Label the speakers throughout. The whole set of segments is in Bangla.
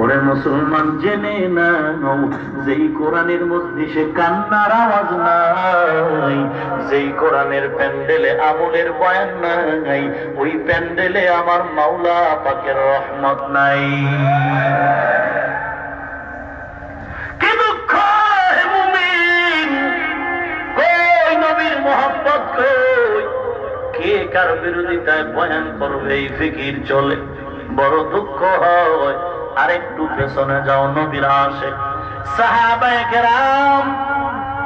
Speaker 1: ওরে মুসলমান, জেনে নাও, যেই কোরআনের মজলিসে কান্নার আওয়াজ নাই, যেই কোরআনের প্যান্ডেলে আমলের বয়ান নাই, ওই প্যান্ডেলে আমার মাওলা পাকের রহমত নাই। কি দুঃখ হে মুমিন, কই নবীর মহব্বত কই? কে কার বিরোধিতায় বয়ান করবে এই ফিকির চলে, বড় দুঃখ হয়। আরেকটু পেছনে যাও, নবীরা আসে, সাহাবায়ে কেরাম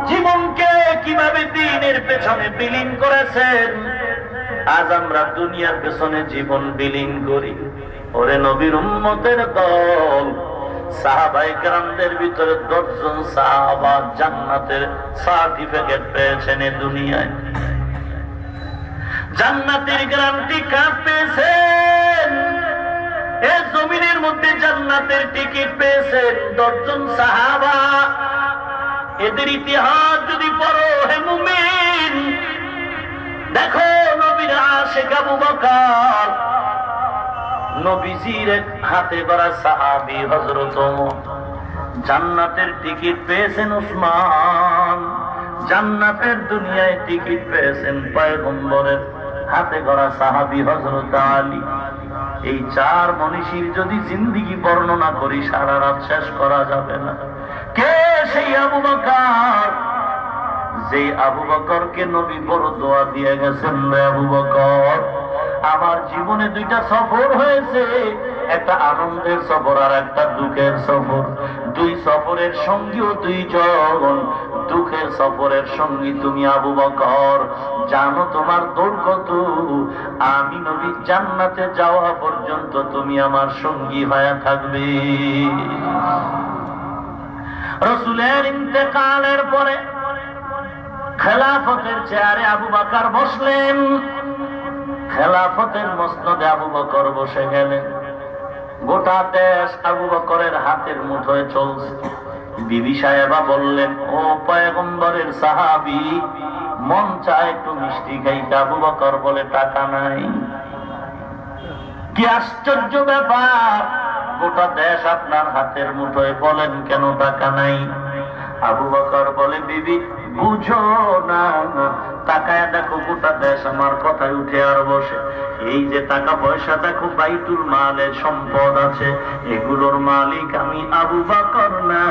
Speaker 1: জীবনকে কিভাবে দ্বীনের পেছনে বিলীন করেছেন। আজ আমরা দুনিয়ার পেছনে জীবন বিলীন করি। ওরে নবীর উম্মতের দল, সাহাবায়ে কেরামদের ভিতরে 10 জন সাহাবা জান্নাতের সার্টিফিকেট পেয়েছেন। এই দুনিয়ায় জান্নাতের গ্যারান্টি কার পেয়েছেন? এই জমিনের মধ্যে জান্নাতের টিকিট পেয়েছেন 10 জন সাহাবা। এদের ইতিহাস যদি পড়ো হে মুমিন, দেখো নবীর আশিক আবু বকর, নবীজির হাতে গড়া সাহাবী হযরত ওমর, জান্নাতের টিকিট পেয়েছেন উসমান, জান্নাতের দুনিয়ায় টিকিট পেয়েছেন পয়গম্বরের হাতে গড়া সাহাবী হযরত আলী। এই 4 মনীষীর যদি জিন্দেগি বর্ণনা করি সারা রাত শেষ করা যাবে না। কে সেই আবু বকর? যে আবু বকরকে নবী বড় দোয়া দিয়ে গেছেন, আবু বকর আমার জীবনে 2টা সফর হয়েছে, একটা আনন্দের সফর আর একটা দুঃখের সফর। 2 সফরের সঙ্গীও 2 জন, দুঃখের সফরের সঙ্গী তুমি আবু বকর। জানো তোমার দৌড় কত? আমি নবী জান্নাতে যাওয়া পর্যন্ত তুমি আমার সঙ্গী হয়ে থাকবে। রাসূলের ইন্তেকালের পরে খেলাফতের চেয়ারে আবু বকর বসলেন, খেলাফতের মসনদে আবু বকর বসে গেলেন। গোটা দেশ আবু বকরের হাতের মুঠোয় চলছে। বিবি সাহেবা বললেন, ও পয়গম্বরের সাহাবী, মন চায় একটু মিষ্টি খাইতে। আবু বকর বলে, টাকা নাই। কি আশ্চর্য ব্যাপার, গোটা দেশ আপনার হাতের মুঠোয়, বলেন কেন টাকা নাই? আবু বকর বলে, বিবি বুঝো না, তাকায় দেখো গোটা দেশ আমার কথায় উঠে আর বসে। এই যে টাকা পয়সা দেখো, বাইতুল মালের সম্পদ আছে, এগুলোর মালিক আমি আবু বকর না,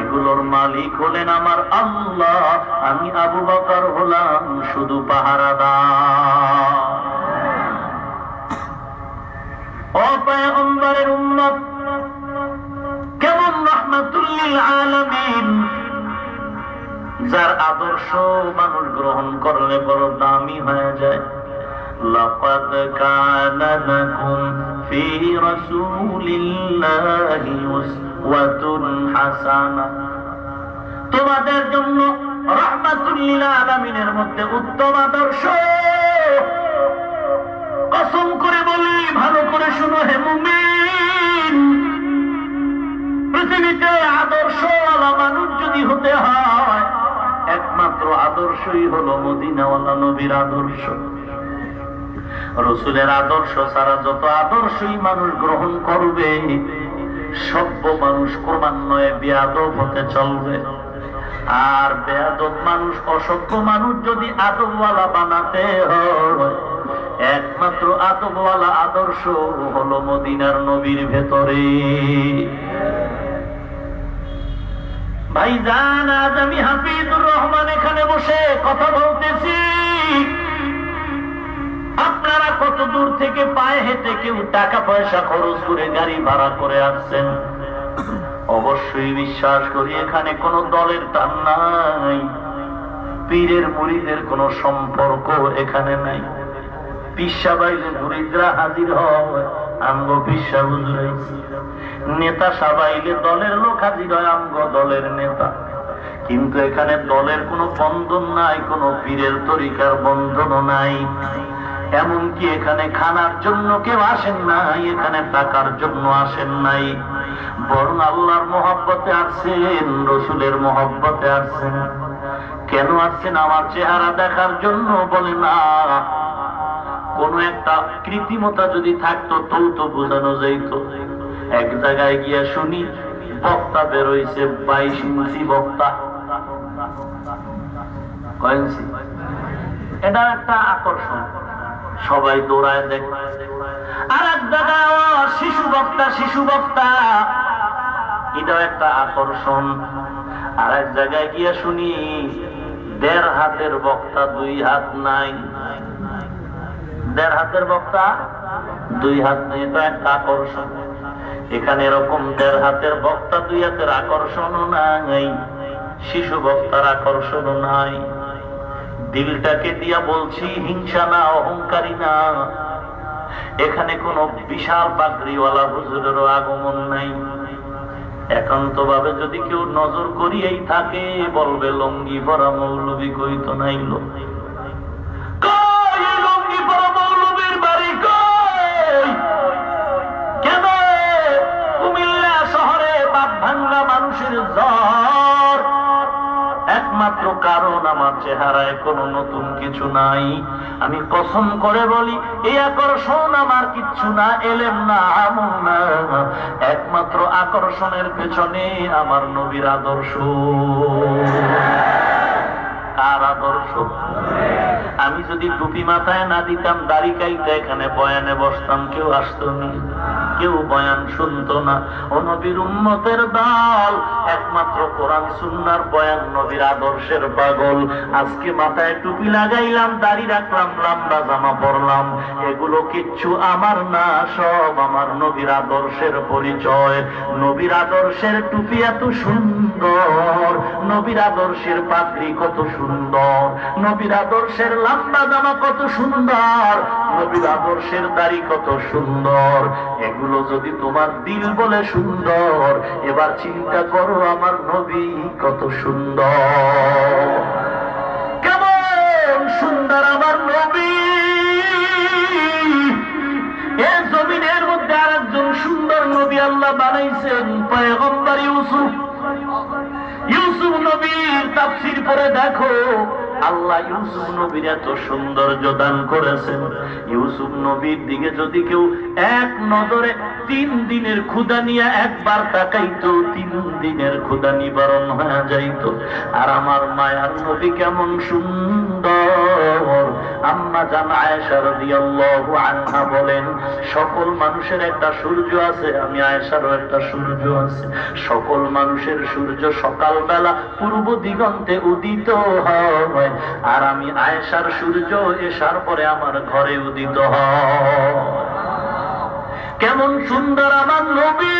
Speaker 1: এগুলোর মালিক হলেন আমার আল্লাহ। আমি আবু বকর হলাম শুধু পাহারাদার। ও পয়গম্বরের উম্মত, কেমন রাহমাতুল লিল আলামিন, যার আদর্শ মানুষ গ্রহণ করলে বড় দামি হয়ে যায়। লাকাদ কানা লাকুম ফি রাসূলিল্লাহি উসওয়াতুন হাসানাহ, তোমাদের জন্য রাহমাতুল লিল আলামিনের মধ্যে উত্তম আদর্শ। কসম করে বলি, ভালো করে শুনো হে মুমিন, পৃথিবীতে আদর্শওয়ালা মানুষ যদি হতে হয়, একমাত্র আদর্শই হলো মদিনাওয়ালা নবীর আদর্শ। রাসূলের আদর্শ ছাড়া যত আদর্শই মানুষ গ্রহণ করবে, সভ্য মানুষ ক্রমান্বয়ে বেয়াদব হতে চলবে। আর বেয়াদব মানুষ, অসভ্য মানুষ যদি আদবওয়ালা বানাতে হয়, একমাত্র আদবওয়ালা আদর্শ হলো মদিনার নবীর ভেতরে। ভাইজান, আজ আমি হাফিজুর রহমান এখানে বসে কথা বলতেছি, আপনারা কত দূর থেকে পায়ে হেঁটে, কেউ টাকা পয়সা খরচ করে গাড়ি ভাড়া করে আসছেন। অবশ্যই বিশ্বাস করি এখানে কোনো দলের টান নাই, পীরের মুরিদের কোনো সম্পর্ক এখানে নাই। পিসা বাইলে মুরিদরা হাজির হয়, আমগো পিসা বুঝাইছি। নেতা সাবাইলে দলের লোক হাজির হয়, আমগো দলের নেতা। কিন্তু এখানে দলের কোনো বন্ধন নাই, কোনো পীরের তরিকার বন্ধনও নাই। এমনকি এখানে খানার জন্য কেউ আসেন নাই, এখানে টাকার জন্য আসেন নাই, বরং আল্লাহর মহব্বতে আসছেন, রসুলের মহব্বতে আসছেন। কেন আসছেন? আমার চেহারা দেখার জন্য? বলে না, কোন একটা কৃত্রিমতা যদি থাকতো তো বোঝানো যাইত। এক জায়গায় গিয়ে শুনি বক্তা বেরোইছে 22 ইঞ্চি বক্তা। কয় ইঞ্চি? এটা একটা আকর্ষণ, সবাই দৌড়ায় দেখে। আর এক জায়গায় শিশু বক্তা, শিশু বক্তা, এটাও একটা আকর্ষণ। আর এক জায়গায় গিয়ে শুনি 1.5 হাতের বক্তা, 2 হাত নাই। 1.5 হাতের বক্তা, 2 হাত নেই, এটা একটা আকর্ষণ। এখানে এরকম 1.5 হাতের বক্তা, 2 হাতের আকর্ষণও নাই, শিশু বক্তার আকর্ষণও নাই। দিলটাকে দিয়া বলছি, হিংসা না, অহংকারী না। এখানে কোন বিশাল পাগড়িওয়ালা হুজুরেরও আগমন নাই। একান্ত ভাবে যদি কেউ নজর করিয়েই থাকে, বলবে লঙ্গি পরা মৌলবী কই তো নাইল। কই লঙ্গি পরা মৌলবীর বাড়ি কই? কেন কুমিল্লা শহরে বাপ ভাঙ্গা মানুষের জ্বর? একমাত্র কারণ আমার চেহারায় কোনো নতুন কিছু নাই। আমি কসম করে বলি, এই আকর্ষণ আমার কিচ্ছু না, এলেম না, আমল না। একমাত্র আকর্ষণের পেছনে আমার নবীর আদর্শ। কার আদর্শ? আমি যদি টুপি মাথায় না দিতাম, দাড়ি কাইতে এখানে বয়ানে বসতাম, কেউ আসতো না, কেউ বয়ান শুনতো না। ও নবীর উম্মতের দল, একমাত্র কোরআন সুন্নাহর বয়ান, নবীর আদর্শের পাগল। আজকে মাথায় টুপি লাগাইলাম, দাড়ি রাখলাম, লম্বা জামা পরলাম, এগুলো কিচ্ছু আমার না, সব আমার নবীর আদর্শের পরিচয়। নবীর আদর্শের টুপি এত সুন্দর, নবীর আদর্শের পাগড়ি কত সুন্দর, নবীর আদর্শের লম্বা জামা কত সুন্দর, নবীর আদর্শের দাড়ি কত সুন্দর। এগুলো যদি তোমার দিল বলে সুন্দর, এবার চিন্তা করো আমার নবী কত সুন্দর। কেমন সুন্দর আমার নবী! এই জমিনের মধ্যে আরেকজন সুন্দর নবী আল্লাহ বানাইছেন, পয়গম্বর ইউসুফ। ইউসুফ নবীর তাফসীর পড়ে দেখো, আল্লাহ ইউসুফ নবীর এত সৌন্দর্য দান করেছেন। ইউসুফ নবীর দিকে যদি কেউ এক নজরে 3 দিনের ক্ষুধা নিয়ে একবার তাকাইতো, 3 দিনের ক্ষুধা নিবারণ হয়ে যাইত। আর আমার মায়ার নবী কেমন সুন্দর! আম্মা জান আয়েশা রাদিয়াল্লাহু আনহা বলেন, সকল মানুষের একটা সূর্য আছে, আমি আয়েশারও একটা সূর্য আছে। সকল মানুষের সূর্য সকালবেলা পূর্ব দিগন্তে উদিত হয়, আর আমি আয়েশার সূর্য এশার পরে আমার ঘরে উদিত হয়। কেমন সুন্দর আমার নবী!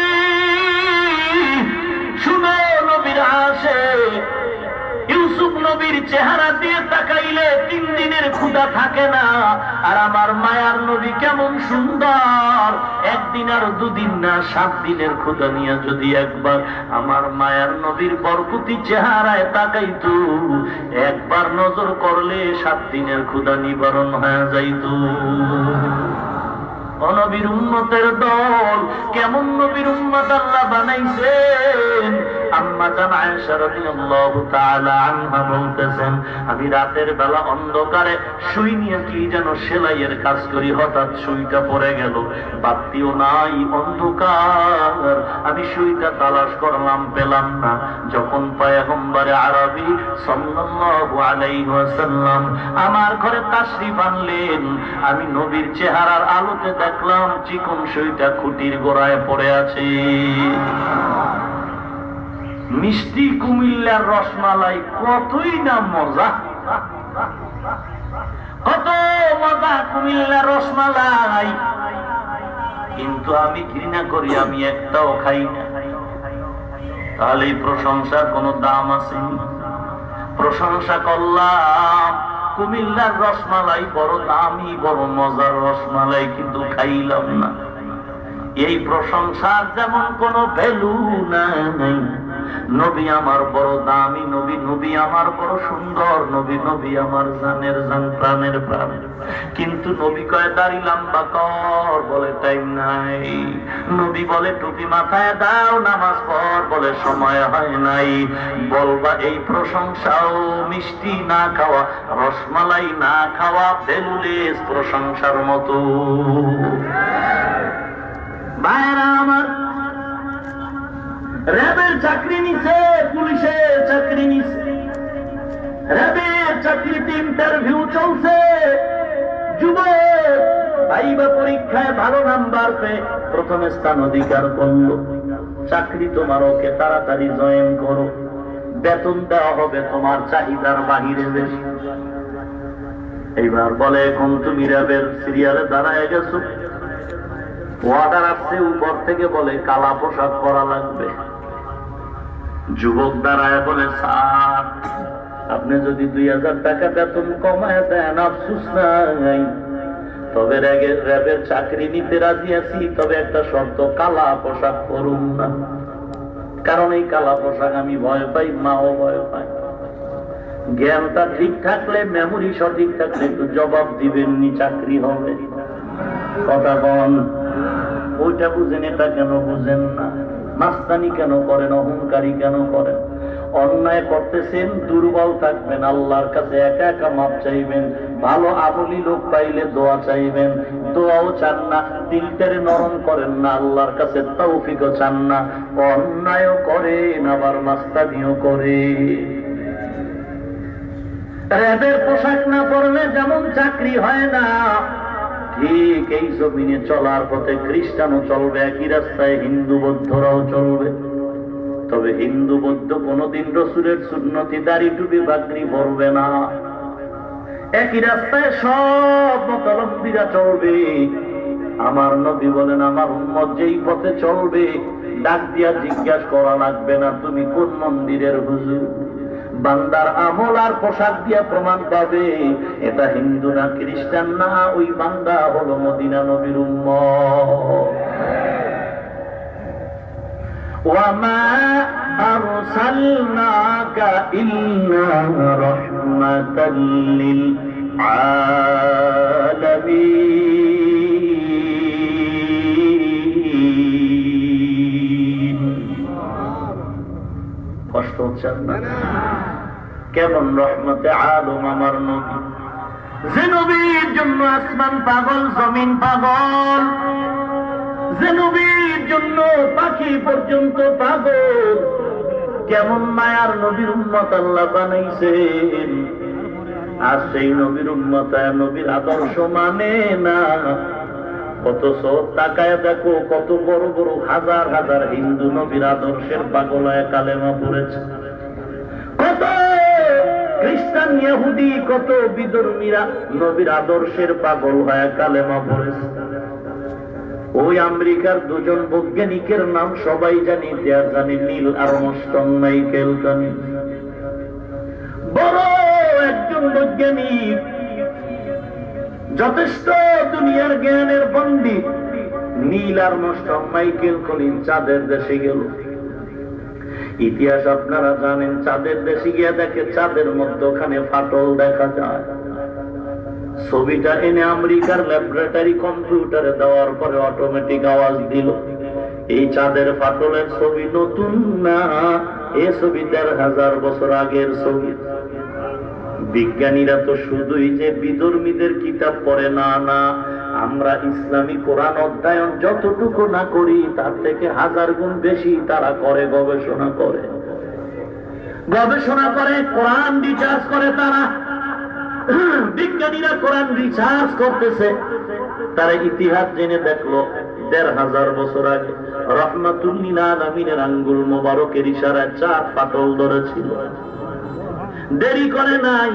Speaker 1: শুনো নবীর আশিক, ইউসুফ নবীর চেহারা দিয়ে তাকাইলে 3 দিনের ক্ষুধা থাকে না। আর আমার মায়ার নবী কেমন সুন্দর! 1 দিন আর 2 দিন না, 7 দিনের ক্ষুধা নিয়ে যদি একবার আমার মায়ার নবীর বরকতি চেহারায় তাকাইতো, একবার নজর করলে 7 দিনের ক্ষুধা নিবারণ হয়ে যাইত। নবীর উম্মতের দল, কেমন নবীর উম্মত আল্লাহ বানাইছেন! আম্মা জান আয়েশা রাদিয়াল্লাহু তাআলা আনহা বলতেছেন, আমি রাতের বেলা অন্ধকারে সুই নিয়ে কি যেন সেলাইয়ের কাজ করি, হঠাৎ সুইটা পড়ে গেল, বাতিও নাই, অন্ধকার। আমি সুইটা তালাশ করলাম, পেলাম না। যখন পয়গম্বরে আরবি সাল্লাল্লাহু আলাইহি ওয়াসাল্লাম আমার ঘরে তাশরিফ আনলেন, আমি নবীর চেহারার আলোতে দেখলাম চিকন সুইটা খুঁটির গোড়ায় পড়ে আছে। মিষ্টি কুমিল্লার রসমালাই কতই না মজা, কত মজা কুমিল্লার রসমালাই, কিন্তু আমি ঘৃণা করি, আমি একটাও খাই না। তাহলে এই প্রশংসার কোনো দাম আছে? প্রশংসা করলাম, কুমিল্লার রসমালাই বড় দামি, বড় মজার রসমালাই, কিন্তু খাইলাম না। এই প্রশংসার যেমন কোনো ভ্যালু নাই। নবী আমার বড় দামি, নবী নবী আমার বড় সুন্দর, নবী নবী আমার জানের জান, প্রাণের প্রাণ, কিন্তু নবী কয় দাড়ি লম্বা কর, বলে টাইম নাই। নবী বলে টুপি মাথায় দাও, নামাজ পড়, বলে সময় হয় নাই। বলবা এই প্রশংসাও মিষ্টি না খাওয়া, রসমালাই না খাওয়া ভ্যালুলেস প্রশংসার মতো। ভাইরা আমার, র্যাবের চাকরি নিছে, পুলিশের চাকরি নিছে, র্যাবের চাকরিতে ইন্টারভিউ চলছে। যুবক ভাইবা পরীক্ষায় ভালো নাম্বার পেয়ে প্রথম স্থান অধিকার করলো। চাকরি তোমার, ওকে তাড়াতাড়ি জয়েন করো, বেতন দেওয়া হবে তোমার চাহিদার বাহিরে বেশি। এইবার বলে এখন তুমি র্যাবের সিরিয়ালে দাঁড়ায় গেছো, অর্ডার আসছে উপর থেকে, বলে কালা পোশাক পরা লাগবে। যুবক দাঁড়ায় বলে স্যার আপনি যদি 2000 টাকা বেতন কমায় দেন আফসোস নাই, তবে র্যাবের চাকরি নিতে রাজি আছি, তবে একটা শর্ত, কালা পোশাক পরুন না। কারণ এই কালা পোশাক আমি ভয় পাই, মাও ভয় পাই। জ্ঞানটা ঠিক থাকলে, মেমোরি সঠিক থাকলে একটু জবাব দিবেননি, চাকরি হবে। কথা বল, ওইটা বুঝেন, এটা কেন বুঝেন না? মাস্তানি কেন করেন, অহংকারী কেন করেন? অন্যায় করতেছেন, দুর্বল থাকবেন, আল্লাহর কাছে একা একা মাপ চাইবেন। ভালো আমলি লোক পাইলে দোয়া চাইবেন, দোয়াও চান না, দিলটারে নরম করেন না, আল্লাহর কাছে তৌফিকও চান না। অন্যায়ও করেন, আবার মাস্তানিও করে। র্যাবের পোশাক না পরলে যেমন চাকরি হয় না, ঠিক এই জমিনে চলার পথে খ্রিস্টানও চলবে, একই রাস্তায় হিন্দু বৌদ্ধরাও চলবে। তবে হিন্দু বৌদ্ধ কোনদিন রসুলের সুন্নতি দাড়ি টুপি পাগড়ি পরবে না। একই রাস্তায় সব মতাবলম্বীরা চলবে। আমার নবী বলেন, আমার উম্মত যেই পথে চলবে, ডাক দিয়া জিজ্ঞাসা করা লাগবে না তুমি কোন মন্দিরের হুজুর। বান্দার আমল আর পোশাক দিয়া প্রমাণ পাবে এটা হিন্দু না খ্রিস্টান না, ওই বান্দা হলো মদিনা নবীর উম্মত। ওয়ামা আরসালনাকা ইল্লা রাহমাতাল লিল আলামিন। কষ্ট হচ্ছে না? কেমন রহমতে আলম আমার নবী, যে নবীর জন্য আসমান পাগল, জমিন পাগল, যে নবীর জন্য পাখি পর্যন্ত পাগল। কেমন মায়ার নবীর উম্মত আল্লাহ বানাইছেন। আর সেই নবীর উম্মত নবীর আদর্শ মানে না। কত সব তাকায় দেখো, কত বড় বড় হাজার হাজার হিন্দু নবীর আদর্শের পাগল হয়ে কালেমা পড়েছে। কত খ্রিস্টান ইহুদি, কত বিধর্মীরা নবীর আদর্শের পাগল হয়ে কালেমা পড়েছে। ওই আমেরিকার দুজন বৈজ্ঞানিকের নাম সবাই জানি, দেয়ার জানি, নীল আর্মস্ট্রং, মাইকেল জানি। বড় একজন বৈজ্ঞানিক, যথেষ্ট দুনিয়ার জ্ঞানের পণ্ডিত, নীল আর্মস্ট্রং, মাইকেল কলিন চাঁদের দেশে গেল। ইতিহাস আপনারা জানেন, চাঁদের দেশে গিয়ে দেখে চাঁদের মধ্যে ওখানে ফাটল দেখা যায়। ছবিটা এনে আমেরিকার ল্যাবরেটরি কম্পিউটারে দেওয়ার পরে অটোমেটিক আওয়াজ দিল, এই চাঁদের ফাটলের ছবি নতুন না, এ ছবি ১,৫০০ বছর আগের ছবি। বিজ্ঞানীরা তো শুধুই যে বিধর্মীদের কিতাব পড়ে না, না, আমরা ইসলামী কোরআন অধ্যয়ন যতটুকু না করি তার থেকে 1000 গুণ বেশি তারা করে, গবেষণা করে, কোরআন রিসার্চ করে। তারা বিজ্ঞানীরা কোরআন রিসার্চ করতেছে, তারা ইতিহাস জেনে দেখলো ১,৫০০ বছর আগে রহমাতুল লিল আলামিনের আঙ্গুল মোবারকের ইশারায় চাঁদ ফাটল ধরেছিল। দেরি করে নাই,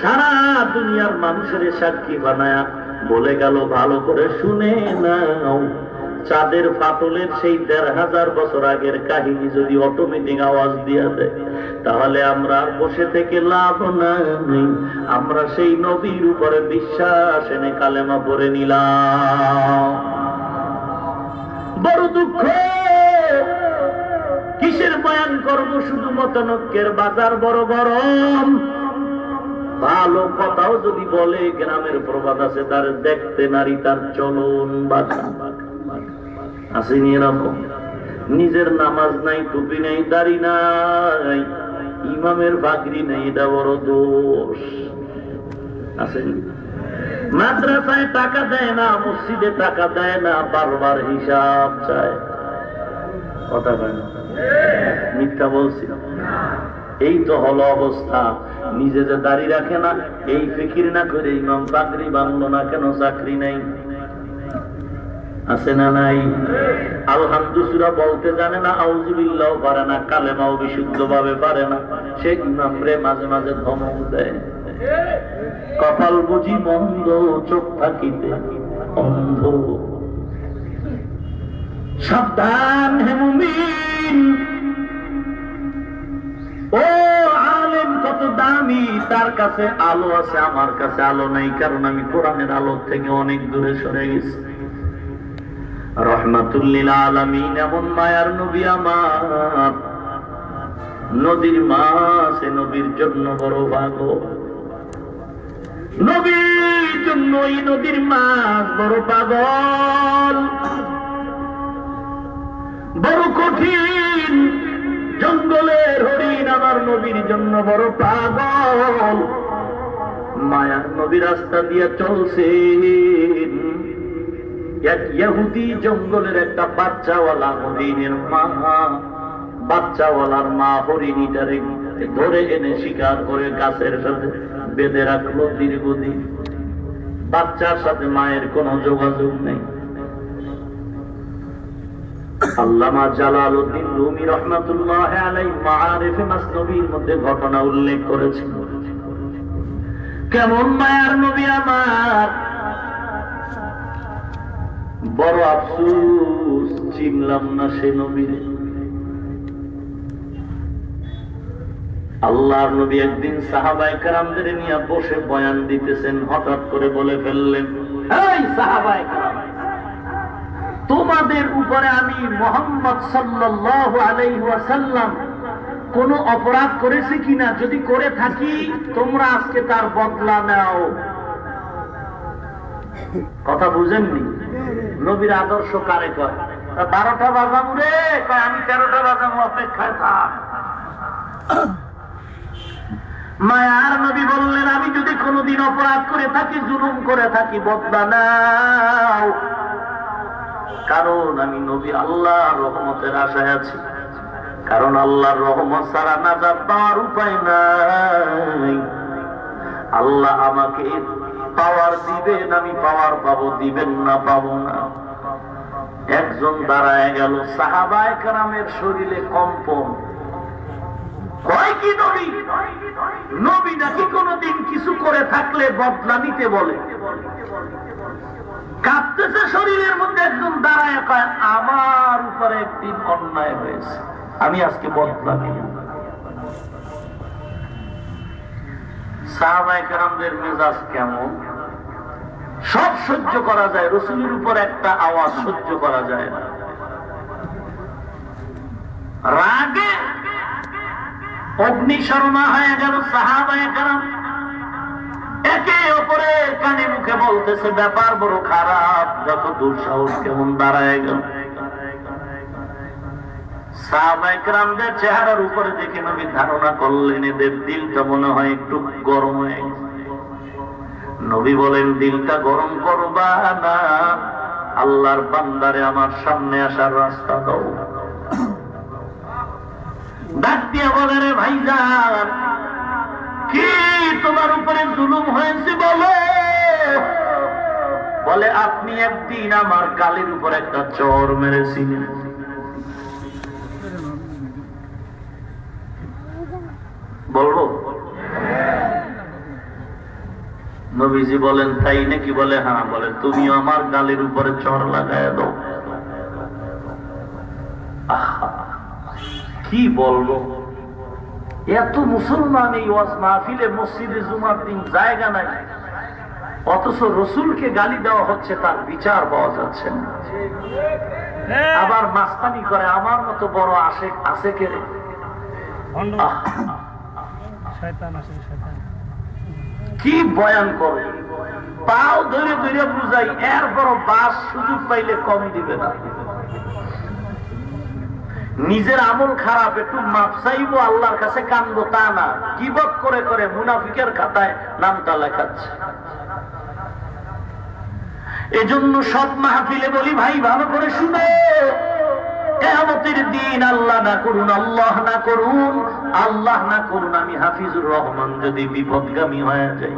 Speaker 1: সারা দুনিয়ার মানুষের সাক্ষী বানায়া বলে গেল, ভালো করে শুনে নাও, চাঁদের ফাটলের সেই ১,৫০০ বছর আগের কাহিনী যদি অটোমেটিক আওয়াজ দিয়া দেয়, তাহলে আমরা বসে থেকে লাভ নাই। আমরা সেই নবীর উপরে বিশ্বাস এনে কালেমা পড়ে নিলাম। বড় দুঃখ, কিসের বয়ান করব, শুধু মতানৈক্যের বাজার বড় গরম। ভালো কথাও যদি বলে, গ্রামের প্রবাদ আছে, তার দেখতে নারী তার চলন বাঁকা। আসেনি এরকম? নিজের নামাজ নাই, টুপি নেই, দাড়ি নাই, ইমামের পাগড়ি নেই, এটা বড় দোষ। আসেনি? মাদ্রাসায় টাকা দেয় না, মসজিদে টাকা দেয় না, বারবার হিসাব চায়। কথা কয় না, মিথ্যা বলছি? এই তো হলো অবস্থা। নিজে যে দাড়ি রাখে না, এই ফিকির না করে ইমাম পাগড়ি বাংলো না কেন, চাকরি নাই আছে না নাই? আলহামদুলিল্লাহ বলতে জানে না, আউযুবিল্লাহ পারে না, কালেমাও বিশুদ্ধ ভাবে পারে না, সে ইমাম রে মাঝে মাঝে ধমক দেয়। কপাল বুঝি মন্দ, চোখ থাকিতে অন্ধ। সাবধান হে মুমিন, ও আলেম কত দামি, তার কাছে আলো আছে, আমার কাছে আলো নাই, কারণ আমি কোরআনের আলো থেকে অনেক দূরে সরে গেছি। রহমাতুল লিল আলামিন এমন মায়ার নবী আমার, নদীর মাছ নবীর জন্য বড় পাগল, নবীর জন্য এই নদীর মাছ বড় পাগল, বড় কঠিন। জঙ্গলের হরিণ আমার নবীর জন্য বড় পাগল। মায়ার নবী রাস্তা দিয়ে চলছেন, এক ইহুদি জঙ্গলের একটা বাচ্চাওয়ালা হরিণের মা, বাচ্চাওয়ালার মা হরিণীটারে ধরে এনে শিকার করে গাছের সাথে বেঁধে রাখলো দীর্ঘদিন। বাচ্চার সাথে মায়ের কোনো যোগাযোগ নেই। আল্লামা জালালউদ্দিন রুমি রহমাতুল্লাহ আলাইহি মাআরিফে মাসনবীর মধ্যে ঘটনা উল্লেখ করেছেন। কেমন মায়ার নবী আমার, বড় আফসোস চিনলাম না সে নবী। আল্লাহর নবী একদিন সাহাবায়ে কেরামদের নিয়ে বসে বয়ান দিতেছেন, হঠাৎ করে বলে ফেললেন, এই সাহাবায়ে কেরাম, তোমাদের উপরে আমি মুহাম্মদ সাল্লাল্লাহু আলাইহি ওয়াসাল্লাম কোন অপরাধ করেছি কিনা, যদি করে থাকি তোমরা আজকে তার বদলা নাও। কথা বুঝেননি? নবীর আদর্শ কারে কয়? 12টা বাজামু রে, আমি 13টা বাজামু, অপেক্ষায় থাক। মায়ার নবী বললেন, আমি যদি কোনদিন অপরাধ করে থাকি, জুলুম করে থাকি, বদলা নাও, কারণ আমি নবী আল্লাহর রহমতের আশায় আছি। কারণ আল্লাহর রহমত ছাড়া নাজাত পাওয়ার উপায় নাই। আল্লাহ আমাকে পাওয়ার দিবেন, আমি পাওয়ার পাবো, দিবেন না পাবো না। একজন দাঁড়ায় গেল, সাহাবায়ে কেরামের শরীরে কম্পন। কয় কি নবী? নবী নাকি কোনদিন কিছু করে থাকলে বদলা নিতে বলে? কাঁপতেছে শরীরের মধ্যে। একজন দাঁড়ায় কয়, আমার উপরে একদিন অন্যায় হয়েছে, আমি আজকে বদলা নিব। সাহাবায়ে কেরামদের মেজাজ কেমন? সব সহ্য করা যায়, রাসূলের উপর একটা আওয়াজ সহ্য করা যায় না। রাগে অগ্নিশর্মা হয়ে গেল সাহাবায়ে কেরাম। একে অপরের কানে মুখে বলতেছে, ব্যাপার বড় খারাপ, যত দুঃসাহস, কেমন দাঁড়ায় গেল। সাহাবায়ে কেরামদের চেহারার উপরে দেখে নবী ধারণা করলেন এদের দিলটা মনে হয় একটু গরম হয়ে গেছে। নবী বলেন, দিলটা গরম করবা না, আল্লাহর বান্দারে আমার সামনে আসার রাস্তা দাও। ডাক দিয়ে বলে, রে ভাইজান, কি তোমার উপরে জুলুম হয়েছে বলো? বলে, আপনি একদিন আমার গালের উপর একটা চড় মেরেছিলেন। বলবো? নবীজি বলেন, তাই নাকি? বলে, হ্যাঁ। বলে, তুমিও আমার গালের উপরে চড় লাগায় দাও। কি বলবো? এত মুসলমান এই ওয়াজ মাহফিলে, মসজিদে জুমার দিন জায়গা নাই, অথচ রসুলকে গালি দেওয়া হচ্ছে, তার বিচার পাওয়া যাচ্ছে না। আবার মাস্তানি করে, আমার মতো বড় আশেক আছে কে রে? কি বয়ান করে, পাও ধরে ধরে বুঝাই, এরপর বাস সুযোগ পাইলে কম দিবে না। নিজের আমল খারাপ, একটু মাপ চাইবো, আল্লাহর কাছে কান্দবো, তা না, গীবত করে করে মুনাফিকের খাতায় নামটা লেখাচ্ছে। এজন্য সব মাহফিলে বলি, ভাই ভালো করে শুনো, কিয়ামতের দিন আল্লাহ না করুন, আল্লাহ না করুন, আল্লাহ না করুন, আমি হাফিজুর রহমান যদি বিপদগামী হয়ে যাই,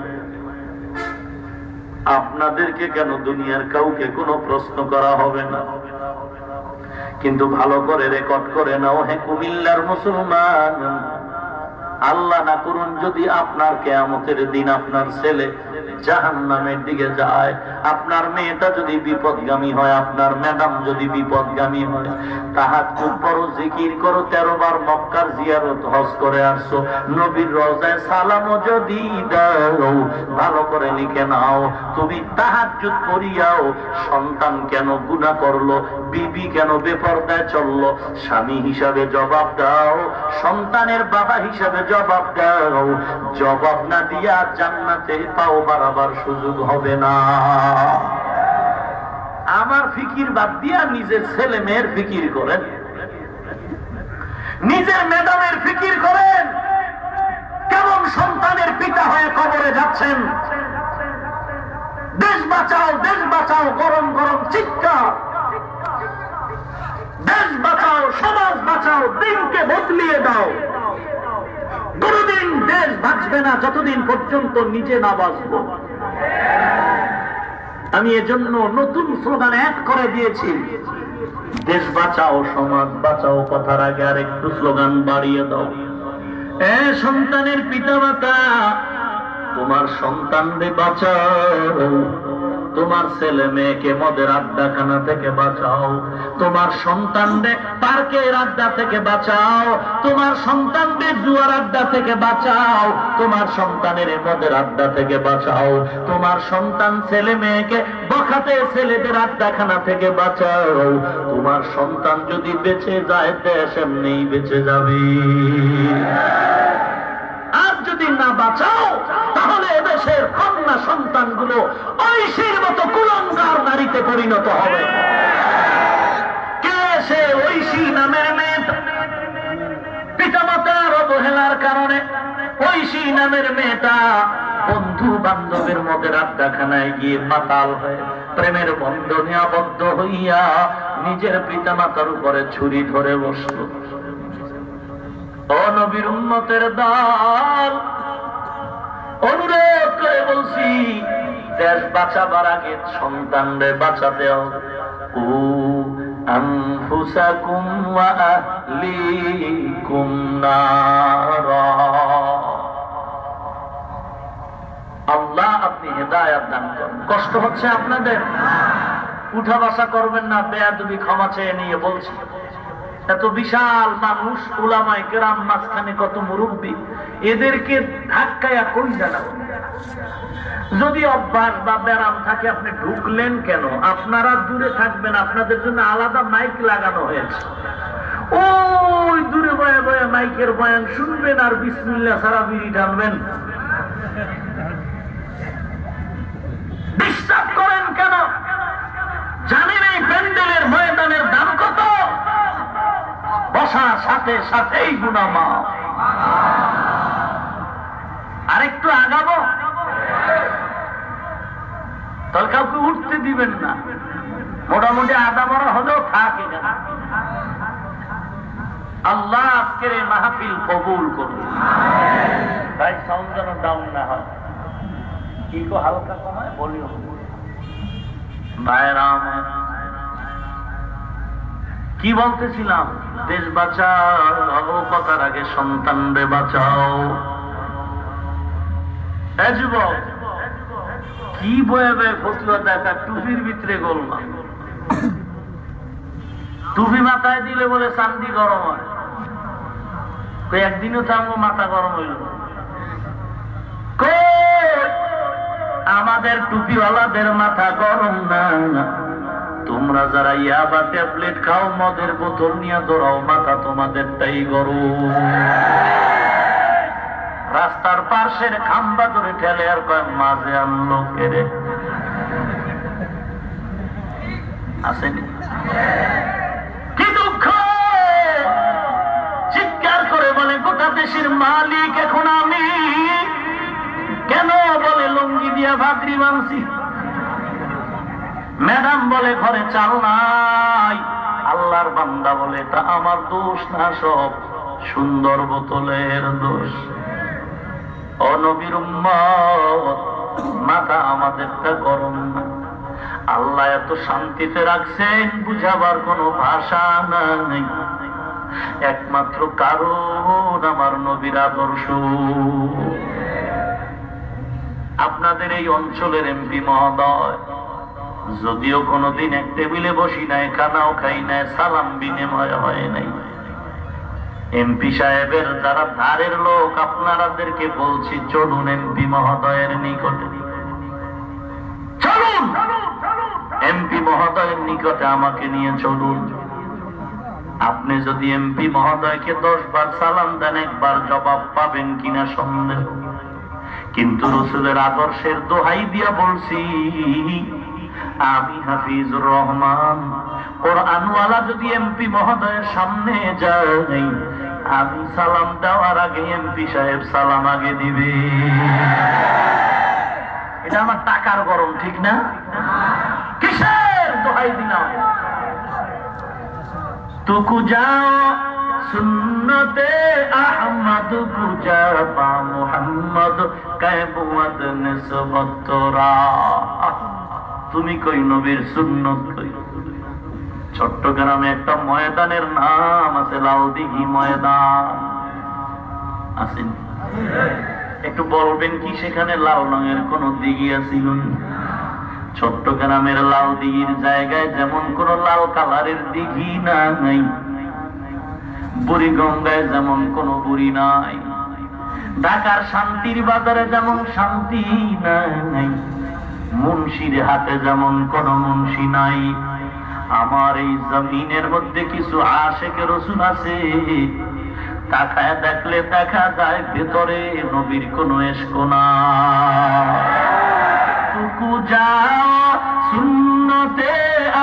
Speaker 1: আপনাদেরকে কেন দুনিয়ার কাউকে কোনো প্রশ্ন করা হবে না। কিন্তু ভালো করে রেকর্ড করে নাও, হে কুমিল্লার মুসলমান, আল্লাহ না করুন যদি আপনার কিয়ামতের দিন আপনার ছেলে জাহান্নামের দিকে যায়, আপনার মেয়েটা যদি বিপদগামী হয়, আপনার ম্যাডাম যদি বিপদগামী হয়, তাহাজ্জুদ পড়ো, জিকির করো, 13 বার মক্কার জিয়ারত হজ করে আসছো, নবীর রওজায় সালামও যদি দাও, ভালো করে লিখে নাও, তুমি তাহাজ্জুদ পড়িয়াও সন্তান কেন গুনাহ করলো, বিবি কেন বেপরদায় চললো, স্বামী হিসাবে জবাব দাও, সন্তানের বাবা হিসাবে জবাব দাও। জবাব না দিয়া জান্নাতে পাও বাড়াবার সুযোগ হবে না। আমার ফিকির বাদ দিয়া নিজের ছেলে মেয়ের ফিকির করেন, নিজের ম্যাডামের ফিকির করেন। কেমন সন্তানের পিতা হয়ে কবরে যাচ্ছেন। দেশ বাঁচাও, দেশ বাঁচাও, গরম গরম চিৎকার, দেশ বাঁচাও, সমাজ বাঁচাও, দিনকে বদলিয়ে দাও। কোনদিন দেশ বাঁচবে না যতদিন পর্যন্ত নিজে না বাঁচব। আমি এজন্য নতুন স্লোগান এক করে দিয়েছি, দেশ বাঁচাও, সমাজ বাঁচাও। কথার আগে আর একটু স্লোগান বাড়িয়ে দাও। এ সন্তানের পিতা মাতা, তোমার সন্তানদের বাঁচাও, তোমার ছেলে মেয়েকে মদের আড্ডাখানা থেকে বাঁচাও, তোমার সন্তানদের পার্কের আড্ডা থেকে বাঁচাও, তোমার সন্তানদের জুয়ার আড্ডা থেকে বাঁচাও, তোমার সন্তানের মদের আড্ডা থেকে বাঁচাও, তোমার সন্তান ছেলে মেয়েকে বখাতে ছেলেদের আড্ডাখানা থেকে বাঁচাও। তোমার সন্তান যদি বেঁচে যায়, দেশ এমনিই বেঁচে যাবে। আর যদি না বাঁচাও, তাহলে এদেশের কন্যা সন্তানগুলো ঐশীর মতো কুলাঙ্গার নারীতে পরিণত হবে। কে সে ঐশী নামের মেয়ে? পিতামাতার অবহেলার কারণে ঐশী নামের মেয়েটা বন্ধু বান্ধবের মধ্যে আড্ডাখানায় গিয়ে মাতাল হয়ে প্রেমের বন্ধনে আবদ্ধ হইয়া নিজের পিতামাতার উপরে ছুরি ধরে বসল। ও নবীর উম্মতের দল, অনুরোধ করে বলছি, দেশ বাঁচাবার আগে সন্তানদের বাঁচাতে হবে। ও আনফুসাকুম ওয়া আহলিকুম নারা। আল্লাহ আপনি হেদায়েত দান করুন। কষ্ট হচ্ছে আপনাদের, উঠা বসা করবেন না, বেয়াদবি ক্ষমা চেয়ে নিয়ে বলছি। এত বিশাল মানুষ, উলামায়ে কেরাম, মাঝখানে কত মুরব্বী, এদেরকে ধাক্কায়া কই জানাবো? যদি অভ্যাস বা ব্যারাম থাকে, আপনি ঢুকলেন কেন? আপনারা দূরে থাকবেন, আপনাদের জন্য আলাদা মাইক লাগানো হয়েছে। ওই দূরে বয়ে বয়ে মাইকের বয়ান শুনবেন আর বিসমিল্লাহ সারা বিড়ি টানবেন। ডিস্টার্ব করেন কেন? জানেন এই প্যান্ডেলের ময়দানের দাম কত? বসার সাথে সাথেই গুনাহ মাফ। আরেকটু আগাবো, তাহলে কাউকে উঠতে দিবেন না। মোটামুটি আধা বড় হলেও থাকে। আল্লাহ আজকের এই মাহফিল কবুল করুন। তাই সাউন্ড যেন ডাউন না হয়, কি কো হালকা কমায় বলিও। ভাইরাম, কি বলতেছিলাম? দেশ বাঁচাও, কথার আগে সন্তানরে বাঁচাও। যুবক, কি বয়ে বয়ে ফতুয়া দেখা, টুপির ভিতরে গোলমা। টুপি মাথায় দিলে বলে চান্দি গরম হয়। একদিনও থামবো, মাথা গরম হইল। আমাদের টুপিওয়ালাদের মাথা গরম না। তোমরা যারা ইয়াবা ট্যাবলেট খাও, মদের বোতল নিয়ে দৌড়াও, মাথা তোমাদেরটাই গরম। রাস্তার পাশের খাম্বা ধরে ঠেলে আর কয় মাঝে আনলো কেড়ে। আসেনি? কি দুঃখ! চিৎকার করে বলে গোটা দেশের মালিক এখন আমি। কেন? বলে লুঙ্গি দিয়া ভাদ্রি মানছি। ম্যাডাম বলে ঘরে চাল নাই। আল্লাহ আল্লাহর বান্দা বলে এটা আমার দোষ না, সব সুন্দর বোতলের দোষ। ও নবীর উম্মত, মাথা আমাদেরটা গরম না। আল্লাহ এত শান্তিতে রাখছেন, বুঝাবার কোনো ভাষা নাই। একমাত্র কারণ আমার নবীর আদর্শ। আপনাদের এই অঞ্চলের এমপি মহোদয়, যদিও কোনোদিন এক টেবিলে বসি নাই, খানাও খাই নাই, সালাম বিনিময় হয় নাই, এমপি সাহেবের যারা ধারের লোক আপনারাদেরকে বলছি, চলুন এমপি মহোদয়ের নিকটে, চলুন এমপি মহোদয়ের নিকটে আমাকে নিয়ে চলুন। আপনি যদি এমপি মহোদয়কে 10 বার সালাম দেন, একবার জবাব পাবেন কিনা সন্দেহ। কিন্তু রাসূলের আদর্শের দোহাই দিয়া বলছি, আমি হাফিজুর রহমান, কোরআনওয়ালা যদি এমপি মহোদয়ের সামনে যাই, আমি সালাম দেওয়ার আগে এমপি সাহেব সালাম আগে দিবে। এটা আমার টাকার গরম, ঠিক না? কিসের দোহাই দিলাম? তুকু যাও সুন্নতে আহমদ, কুজা বা মুহাম্মদ কায়বুয়াদ নিসবত তোরা। তুমি কই নবীর সুন্নত কই? চট্টগ্রামে একটা ময়দানের নাম আছে, লালদিঘি ময়দান, আছেন? একটু বলবেন কি সেখানে লাল রঙের কোন দিঘি আছিল? চট্টগ্রামের লাল দিঘির জায়গায় যেমন কোন লাল কালারের দিঘি নাই, বুড়িগঙ্গায় যেমন কোন বুড়ি নাই, ঢাকার শান্তির বাজারে যেমন শান্তি নাই, মুন্সির হাতে যেমন কোন মুন্সি নাই, আমার এই জমিনের মধ্যে কিছু আশেক রাসূল আছে, তাকায় দেখলে দেখা যায় ভেতরে নবীর কোন এশক না। তুকু যাও সুন্নতে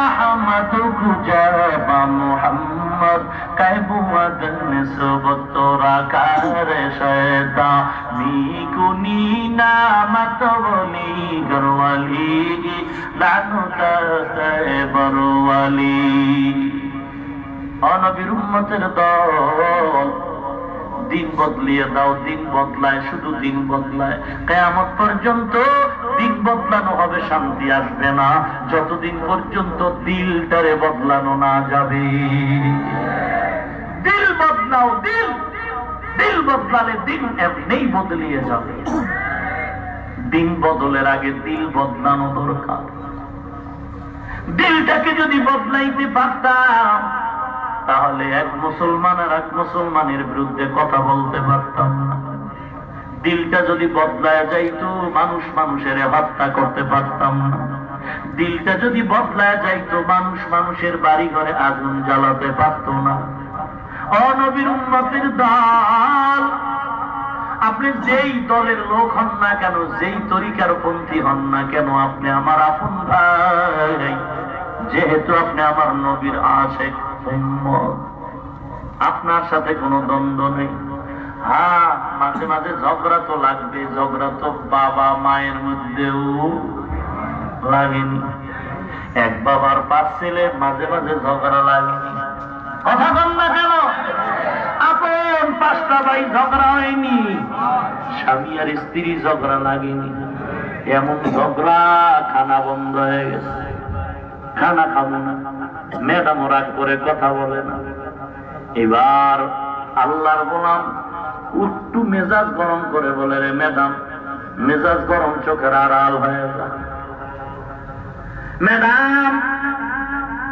Speaker 1: আহমদ, কুজা বা মুহাম্মদ কায়বুয়াদ নিসবত তোরা কারে শয়তা মিকুনি নামত বলি গরওয়ালি লানুতা বরওয়ালি। ও নবীর উম্মতের দল, দিন বদলিয়ে দাও। দিন বদলায়, শুধু দিন বদলায়, কিয়ামত পর্যন্ত দিন বদলানো হবে, শান্তি আসবে না যতদিন পর্যন্ত দিলটারে বদলানো না যাবে। দিল বদলাও, দিল দিল বদলালে দিন এমনিই বদলিয়ে যাবে। দিন বদলের আগে দিল বদলানো দরকার। দিলটাকে যদি বদলাইতে পারতাম, তাহলে এক মুসলমান আর এক মুসলমানের বিরুদ্ধে কথা বলতে পারতাম না। দিলটা যদি বদলায় যাইতো, মানুষ মানুষের হত্যা করতে পারতাম না। দিলটা যদি বদলায় যাইতো, মানুষ মানুষের বাড়ি ঘরে আগুন জ্বালাতে পারত না। ও নবীর উম্মতের দল, আপনি যেই দলের লোক হন না কেন, যেই তরিকার পন্থী হন না কেন, আপনি আমার আপন ভাই। যেহেতু আপনি আমার নবীর আশিক উম্মত, আপনার সাথে কোনো দ্বন্দ্ব নেই। হ্যাঁ, মাঝে মাঝে ঝগড়া তো লাগবে, ঝগড়া তো বাবা মায়ের মধ্যেও লাগেনি। এক বাবার 5 ছেলে, মাঝে মাঝে ঝগড়া লাগেনি। কথা বল না কেন? আপন 5টা ভাই ঝগড়া হয়নি, স্বামী আর স্ত্রী ঝগড়া লাগেনি। এমন ঝগড়া খানা বন্ধ হয়ে গেছে, খানা খাবো না, ম্যাডাম রাগ করে কথা বলে না। এবার আল্লাহর গোলাম একটু মেজাজ গরম করে বলে, রে ম্যাডাম, মেজাজ গরম, চোখের আড়াল হয়ে যায়। ম্যাডাম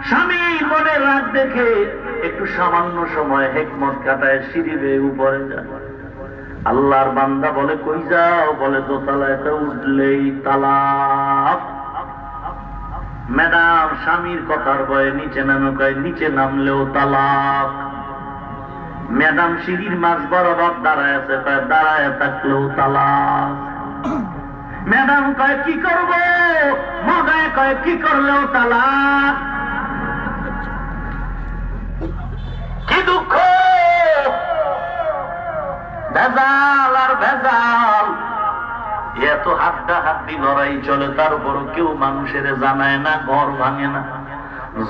Speaker 1: স্বামী মনে রাগ দেখে একটু সামান্য সময় হেকমত কাটায় সিঁড়ি বেয়ে উপরে যায়। আল্লাহর বান্দা বলে, কই যাও? বলে, দোতলায় উঠলেই তালাক। ম্যাডাম স্বামীর কথার ভয়ে নিচে নামে, কয় নিচে নামলেও তালাক। ম্যাডাম সিঁড়ির মাঝ বরাবর দাঁড়ায় আছে, কয় দাঁড়ায় থাকলেও তালাক। ম্যাডাম কয় কি করবো? মগায় কয় কি করলেও তালাক। কি দুঃখ! ভেজাল আর ভেজাল, এত হাড্ডা হাড্ডি লড়াই চলে, তারপরও কেউ মানুষের জানায় না, ঘর ভাঙে না।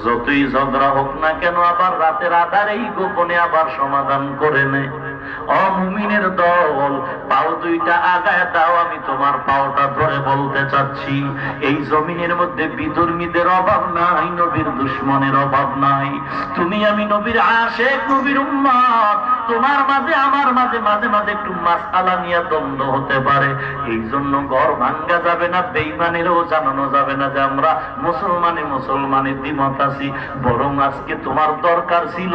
Speaker 1: যতই ঝগড়া হোক না কেন আবার রাতের আধারেই গোপনে আবার সমাধান করে নেয়। অমুমিনের দল, পাও দুইটা আগায় দাও, আমি তোমার পাওটা ধরে বলতে চাচ্ছি, এই জমিনের মধ্যে বিধর্মীদের অভাব নাই, নবীর দুশ্মনের অভাব নাই। তুমি আমি নবীর আশিক, নবীর উম্মত, তোমার মাঝে আমার মাঝে মাঝে মাঝে একটু মাসআলা নিয়ে দ্বন্দ্ব হতে পারে। এই জন্য ঘর ভাঙ্গা যাবে না, বেঈমানেরও জানানো যাবে না যে আমরা মুসলমানের দ্বিমত আছি। বরং আজকে তোমার দরকার ছিল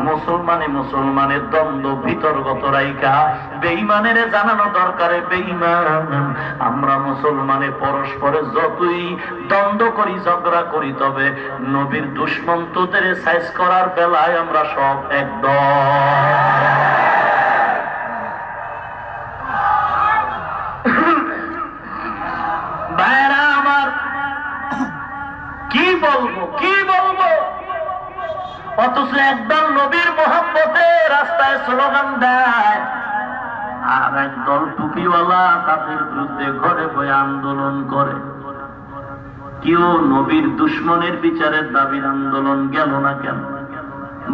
Speaker 1: মুসলমানের দ্বন্দ্ব বিতর্কত রাইখা বেঈমানের জানানো দরকারে, বেঈমান আমরা মুসলমানে পরস্পরে যতই দ্বন্দ্ব করি, ঝগড়া করি, তবে নবীর দুশমন তোদের সাইজ করার বেলায় আমরা সব একদম। ভাইরা আমার, কি বলবো অথচ একদল নবীর মোহাম্মতে রাস্তায় স্লোগান দেয়, আর একদল টুপিওয়ালা তাদের বিরুদ্ধে ঘরে বয়ে আন্দোলন করে। কেউ নবীর দুশ্মনের বিচারের দাবির আন্দোলন গেল না কেন?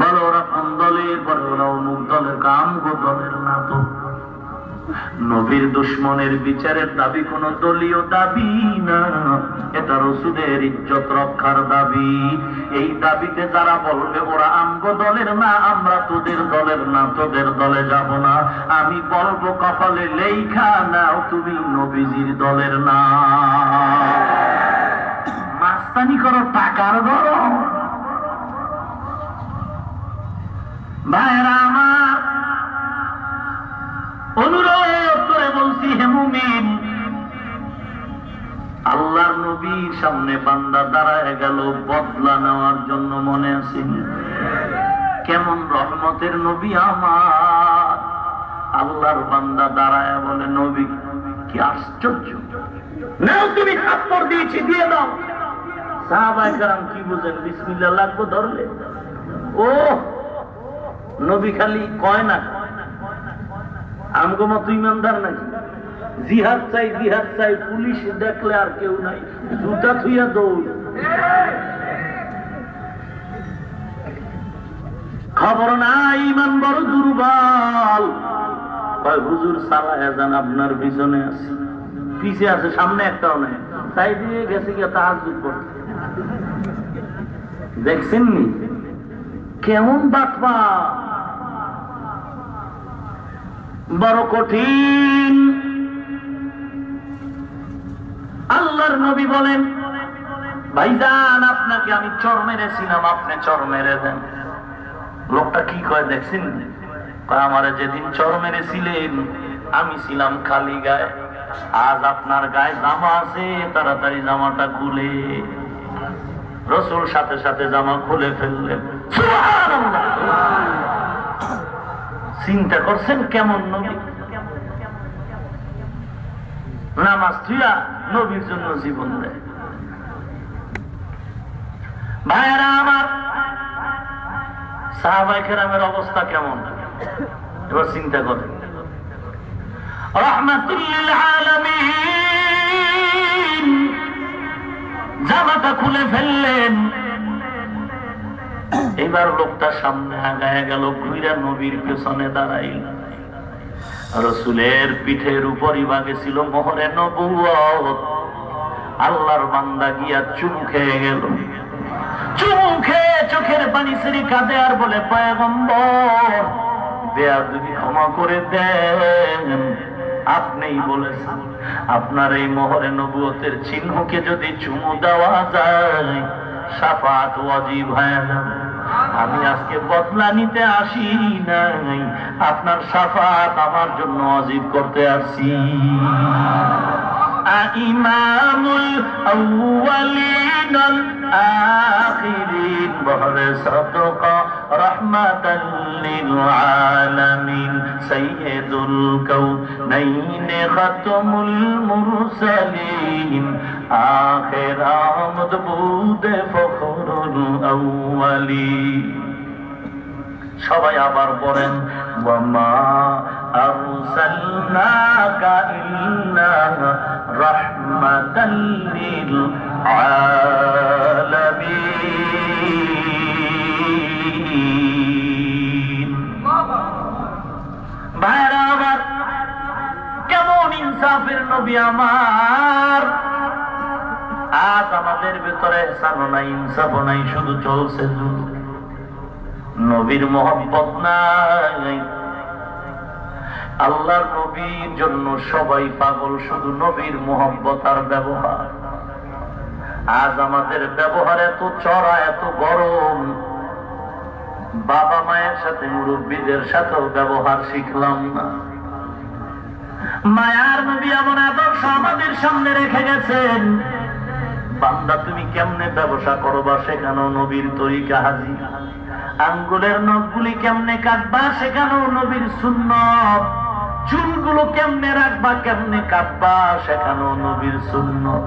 Speaker 1: বলো ওরা কোন দলের? বলে ওরা অমুক দলের, আমগো দলের না তো। নবীর দুশ্মনের বিচারের দাবি কোন দলীয় দাবি না, এটা রাসূলের ইজ্জত রক্ষার দাবি। এই দাবিতে যারা বলবে ওরা আমগো দলের না, আমরা তোদের দলের না, তোদের দলে যাব না, আমি বলবো কপালে লেখা নাও তুমি নবীজির দলের না। মাস্তানি করো, টাকার গরম। ভাইরা আমার, অনুরোধ করে বলছি, হে মুমিন, আল্লাহর নবীর সামনে বান্দা দাঁড়ায় গেল বদলা নেওয়ার জন্য, মনে আছে? কেমন রহমতের নবী আমার। আল্লাহর বান্দা দাঁড়ায় বলে, নবী কি আশ্চর্য, নাও তুমি থাপ্পর দিয়েছি, দিয়ে দাও। সাহাবায়ে কেরাম কি বুঝেন, বিসমিল্লাহ লাগবো ধরলে। ও নবী খালি কয় না, আমগো মতো ইমানদার নাকি? জিহাদ চাই, পুলিশ দেখলে আর কেউ নাই, জুতা থুইয়া দৌড়। খবর নাই, ইমান বড় দুর্বল। হুজুর সালাহে যান, আপনার পিছনে আছে, পিছে আছে, সামনে একটাও নেই, তাই দিয়ে গেছে গিয়ে তাহাজ্জুদ পড়তে। দেখছেন নি কেমন বাতবা, বড় কঠিন। আল্লাহর নবী বলেন, ভাইজান আপনাকে আমি চর মেরেছিলাম, আপনি চর মেরে দেন। লোকটা কি কয় দেখছেন? আমারে যেদিন চর মেরেছিলেন আমি ছিলাম খালি গায়ে, আজ আপনার গায়ে জামা আছে, তাড়াতাড়ি জামাটা খুলে। রাসূল সাথে সাথে জামা খুলে ফেললেন। সুবহানাল্লাহ! চিন্তা করছেন কেমন নবী? নামাজ থুইয়া নবীর জন্য জীবন দেয়। ভাইয়েরা আমার, সাহাবায়ে কেরামের অবস্থা কেমন এবার চিন্তা করেন। রাহমাতুল লিল আলামিন জামাটা খুলে ফেললেন। এবার লোকটা সামনে আগায় গেল, ঘুরে নবীর পেছনে দাঁড়াইল। রাসূলের পিঠের উপরই বাগে ছিল মোহরে নবুয়ত। আল্লাহর বান্দা গিয়া চুমু খেয়ে গেল, চুমু খেয়ে চোখের পানি ছেড়ে কাঁদে আর বলে, পয়গম্বর বেয়াদবি ক্ষমা করে দেন, আপনিই বলেছেন আপনার এই মোহরে নবুয়তের চিহ্নকে যদি চুমু দেওয়া যায় শাফাত ওয়াজিব হয়ে যাবে। আমি আজকে বদলা নিতে আসি নাই, আপনার শাফাত আমার জন্য ওয়াজিব করতে আসছি। ইমামুল আউয়ালিন আল আখিরিন বহরে সাদকা রাহমাতাল লিল আলামিন সাইয়্যিদুল কাউনাইন খাতামুল মুরসালিন আখির আমদ বুদ ফখরুল আউয়ালিন। সবাই আবার পড়েন, ওয়ামা আরসালনাকা ইল্লা রাহমাতাল লিল আলামিন। ভাইরা আমার, কেমন ইনসাফের নবী আমার! আজ আমাদের ভিতরে এহসানও নাই, ইনসাফও নাই, শুধু চলছে জুলুম। নবীর মহব্বত নাই। আল্লাহর নবীর জন্য সবাই পাগল, শুধু নবীর মহব্বত আর ব্যবহার। আজ আমাদের ব্যবহার এত চড়া, এত গরম। বাবা মায়ের সাথে, মুরব্বীদের সাথেও ব্যবহার শিখলাম না। মায়ার নবী এমন আদর্শ আমাদের সামনে রেখে গেছেন। বান্দা তুমি কেমনে ব্যবসা করবা, সেখানেও নবীর তরিকা হাজির। আঙ্গুলের নখগুলি কেমনে কাটবা, সেখানেও নবীর সুন্নত। চুলগুলো কেমনে রাখবা, কেমনে কাটবা, সেখানেও নবীর সুন্নত।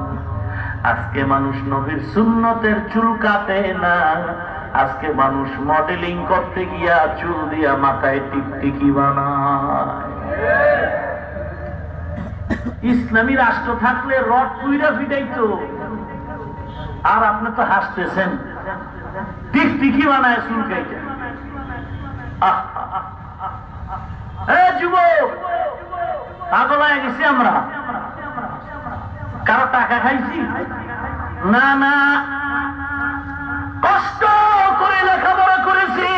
Speaker 1: আজকে মানুষ নবীর সুন্নতের চুল কাটে না। আজকে মানুষ মডেলিং করতে গিয়া চুল দিয়া মাথায় টিকটিকি বানায়। ইসলামী রাষ্ট্র থাকলে রড পুইরা ফিটাইতো, আর আপনি তো হাসতেছেন। টিকটিকি বানায় চুল কাইটা। যুবক, পাগল হয়ে গেছি আমরা। কারো টাকা খাইছি না? না, কষ্ট করে লেখাপড়া করেছি।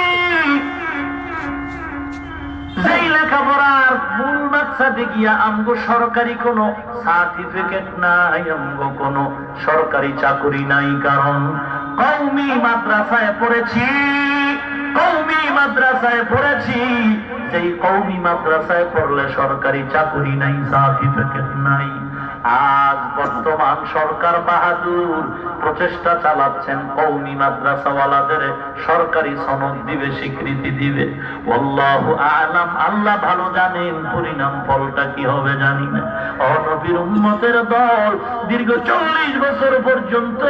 Speaker 1: যেই লেখাপড়ার মূল মাকসাদে গিয়া আমগো সরকারি কোনো সার্টিফিকেট নাই, আমগো কোনো সরকারি চাকরি নাই। কারণ কওমি মাদ্রাসায় পড়েছি, কওমি মাদ্রাসায় পড়েছি। যেই কওমি মাদ্রাসায় পড়লে সরকারি চাকরি নাই, সার্টিফিকেট নাই। আজ বর্তমান সরকার বাহাদুর প্রচেষ্টা চালাচ্ছেন কওমি মাদ্রাসাওয়ালাদের সরকারি সনদ দিবে, স্বীকৃতি দিবে। আল্লাহু আ'লাম, আল্লাহ ভালো জানেন পরিণাম ফলটা কি হবে জানি না। নবীর উম্মতের দল দীর্ঘ 40 বছর পর্যন্ত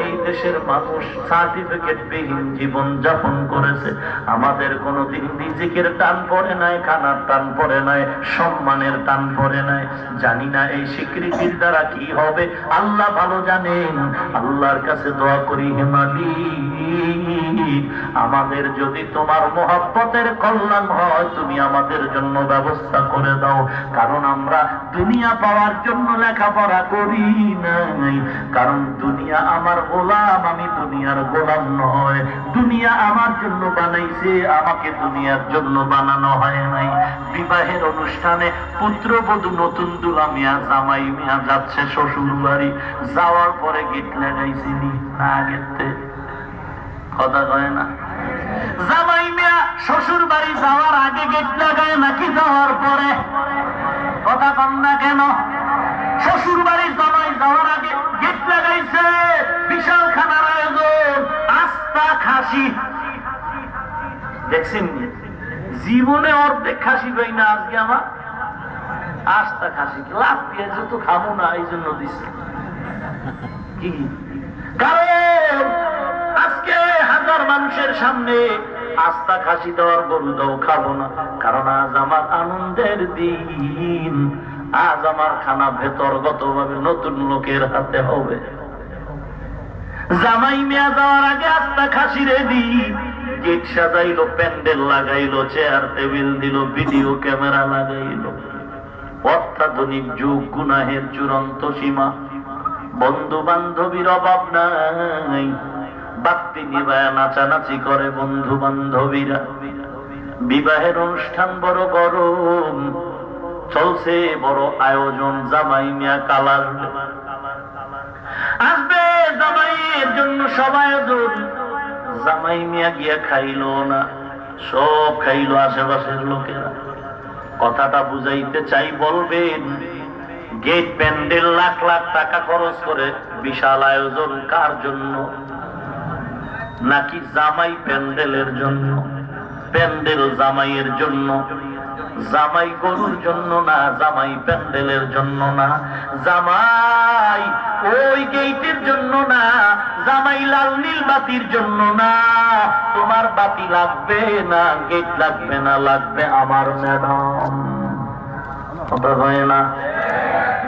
Speaker 1: এই দেশের মানুষ সার্টিফিকেট বিহীন জীবন যাপন করেছে। আমাদের কোনোদিন রিজিকের টান পড়ে নাই, খানার টান পড়ে নাই, সম্মানের টান পড়ে নাই। জানি না এই স্বীকৃতির দ্বারা কি হবে, আল্লাহ ভালো জানেন। আল্লাহর কাছে দোয়া করি, হে মালিক, আমাদের যদি তোমার মহব্বতের কল্যাণ হয়, তুমি আমাদের জন্য ব্যবস্থা করে দাও। কারণ আমরা দুনিয়া পাওয়ার জন্য লেখাপড়া করি নাই। কারণ দুনিয়া আমার গোলাম, আমি দুনিয়ার গোলাম নয়। দুনিয়া আমার জন্য বানাইছে, আমাকে দুনিয়ার জন্য বানানো হয় নাই। বিবাহের অনুষ্ঠানে পুত্রবধূ নতুন দুলা মিয়া, জামাই মিয়া যাচ্ছে শ্বশুর বাড়ি। যাওয়ার পরে গেট লাগাইছিনি না? গেতে কথা কয় না? জামাই মিয়া শ্বশুর বাড়ি যাওয়ার আগে গেট লাগায় নাকি যাওয়ার পরে? কথা কম না কেন? শ্বশুর বাড়ি জামাই যাওয়ার আগে গেট লাগাইছে। বিশাল খানার আয়োজন, আস্তা খাসি। দেখছেন, জীবনে অর্ধেক খাসি পাই না, আজকে আমার আস্তা খাসি। লাভ পেয়েছে তো খাবো না, এই জন্য দিচ্ছে। কি কারণ আজকে হাজার মানুষের সামনে আস্তা খাসি দেওয়ার গরু দাও, খাবো না। কারণ আজ আমার আনন্দের দিন। আজ আমার খানা ভেতরগত ভাবে নতুন লোকের হাতে হবে। জামাই মিয়া যাওয়ার আগে আস্তা খাসি রেডি। গেট সাজাইলো, প্যান্ডেল লাগাইলো, চেয়ার টেবিল দিল, ভিডিও ক্যামেরা লাগাইলো। অত্যাধুনিক যুগ, গুনাহের চূড়ান্ত সীমা। বন্ধু বান্ধবীর অভাব নাই। বাতি নিবায়া নাচানাচি করে বন্ধু বান্ধবীরা। বিবাহের অনুষ্ঠান বড় গরম, চলছে বড় আয়োজন। জামাই মিয়া কালার আসবে, জামাইয়ের জন্য সব আয়োজন। জামাই মিয়া গিয়া খাইলো না, সব খাইলো আশেপাশের লোকেরা। কথাটা বুঝাইতে চাই, বলবেন গেট প্যান্ডেল লাখ লাখ টাকা খরচ করে বিশাল আয়োজন কার জন্য? নাকি জামাই প্যান্ডেলের জন্য? প্যান্ডেল জামাইয়ের জন্য, জামাই গরুর জন্য না, জামাই প্যান্ডেলের জন্য না, জামাই ওই গেটের জন্য না, জামাই লাল নীল বাতির জন্য না। তোমার বাতি লাগবে না, গেট লাগবে না, লাগবে আমার ম্যাডাম। কথা হয় না?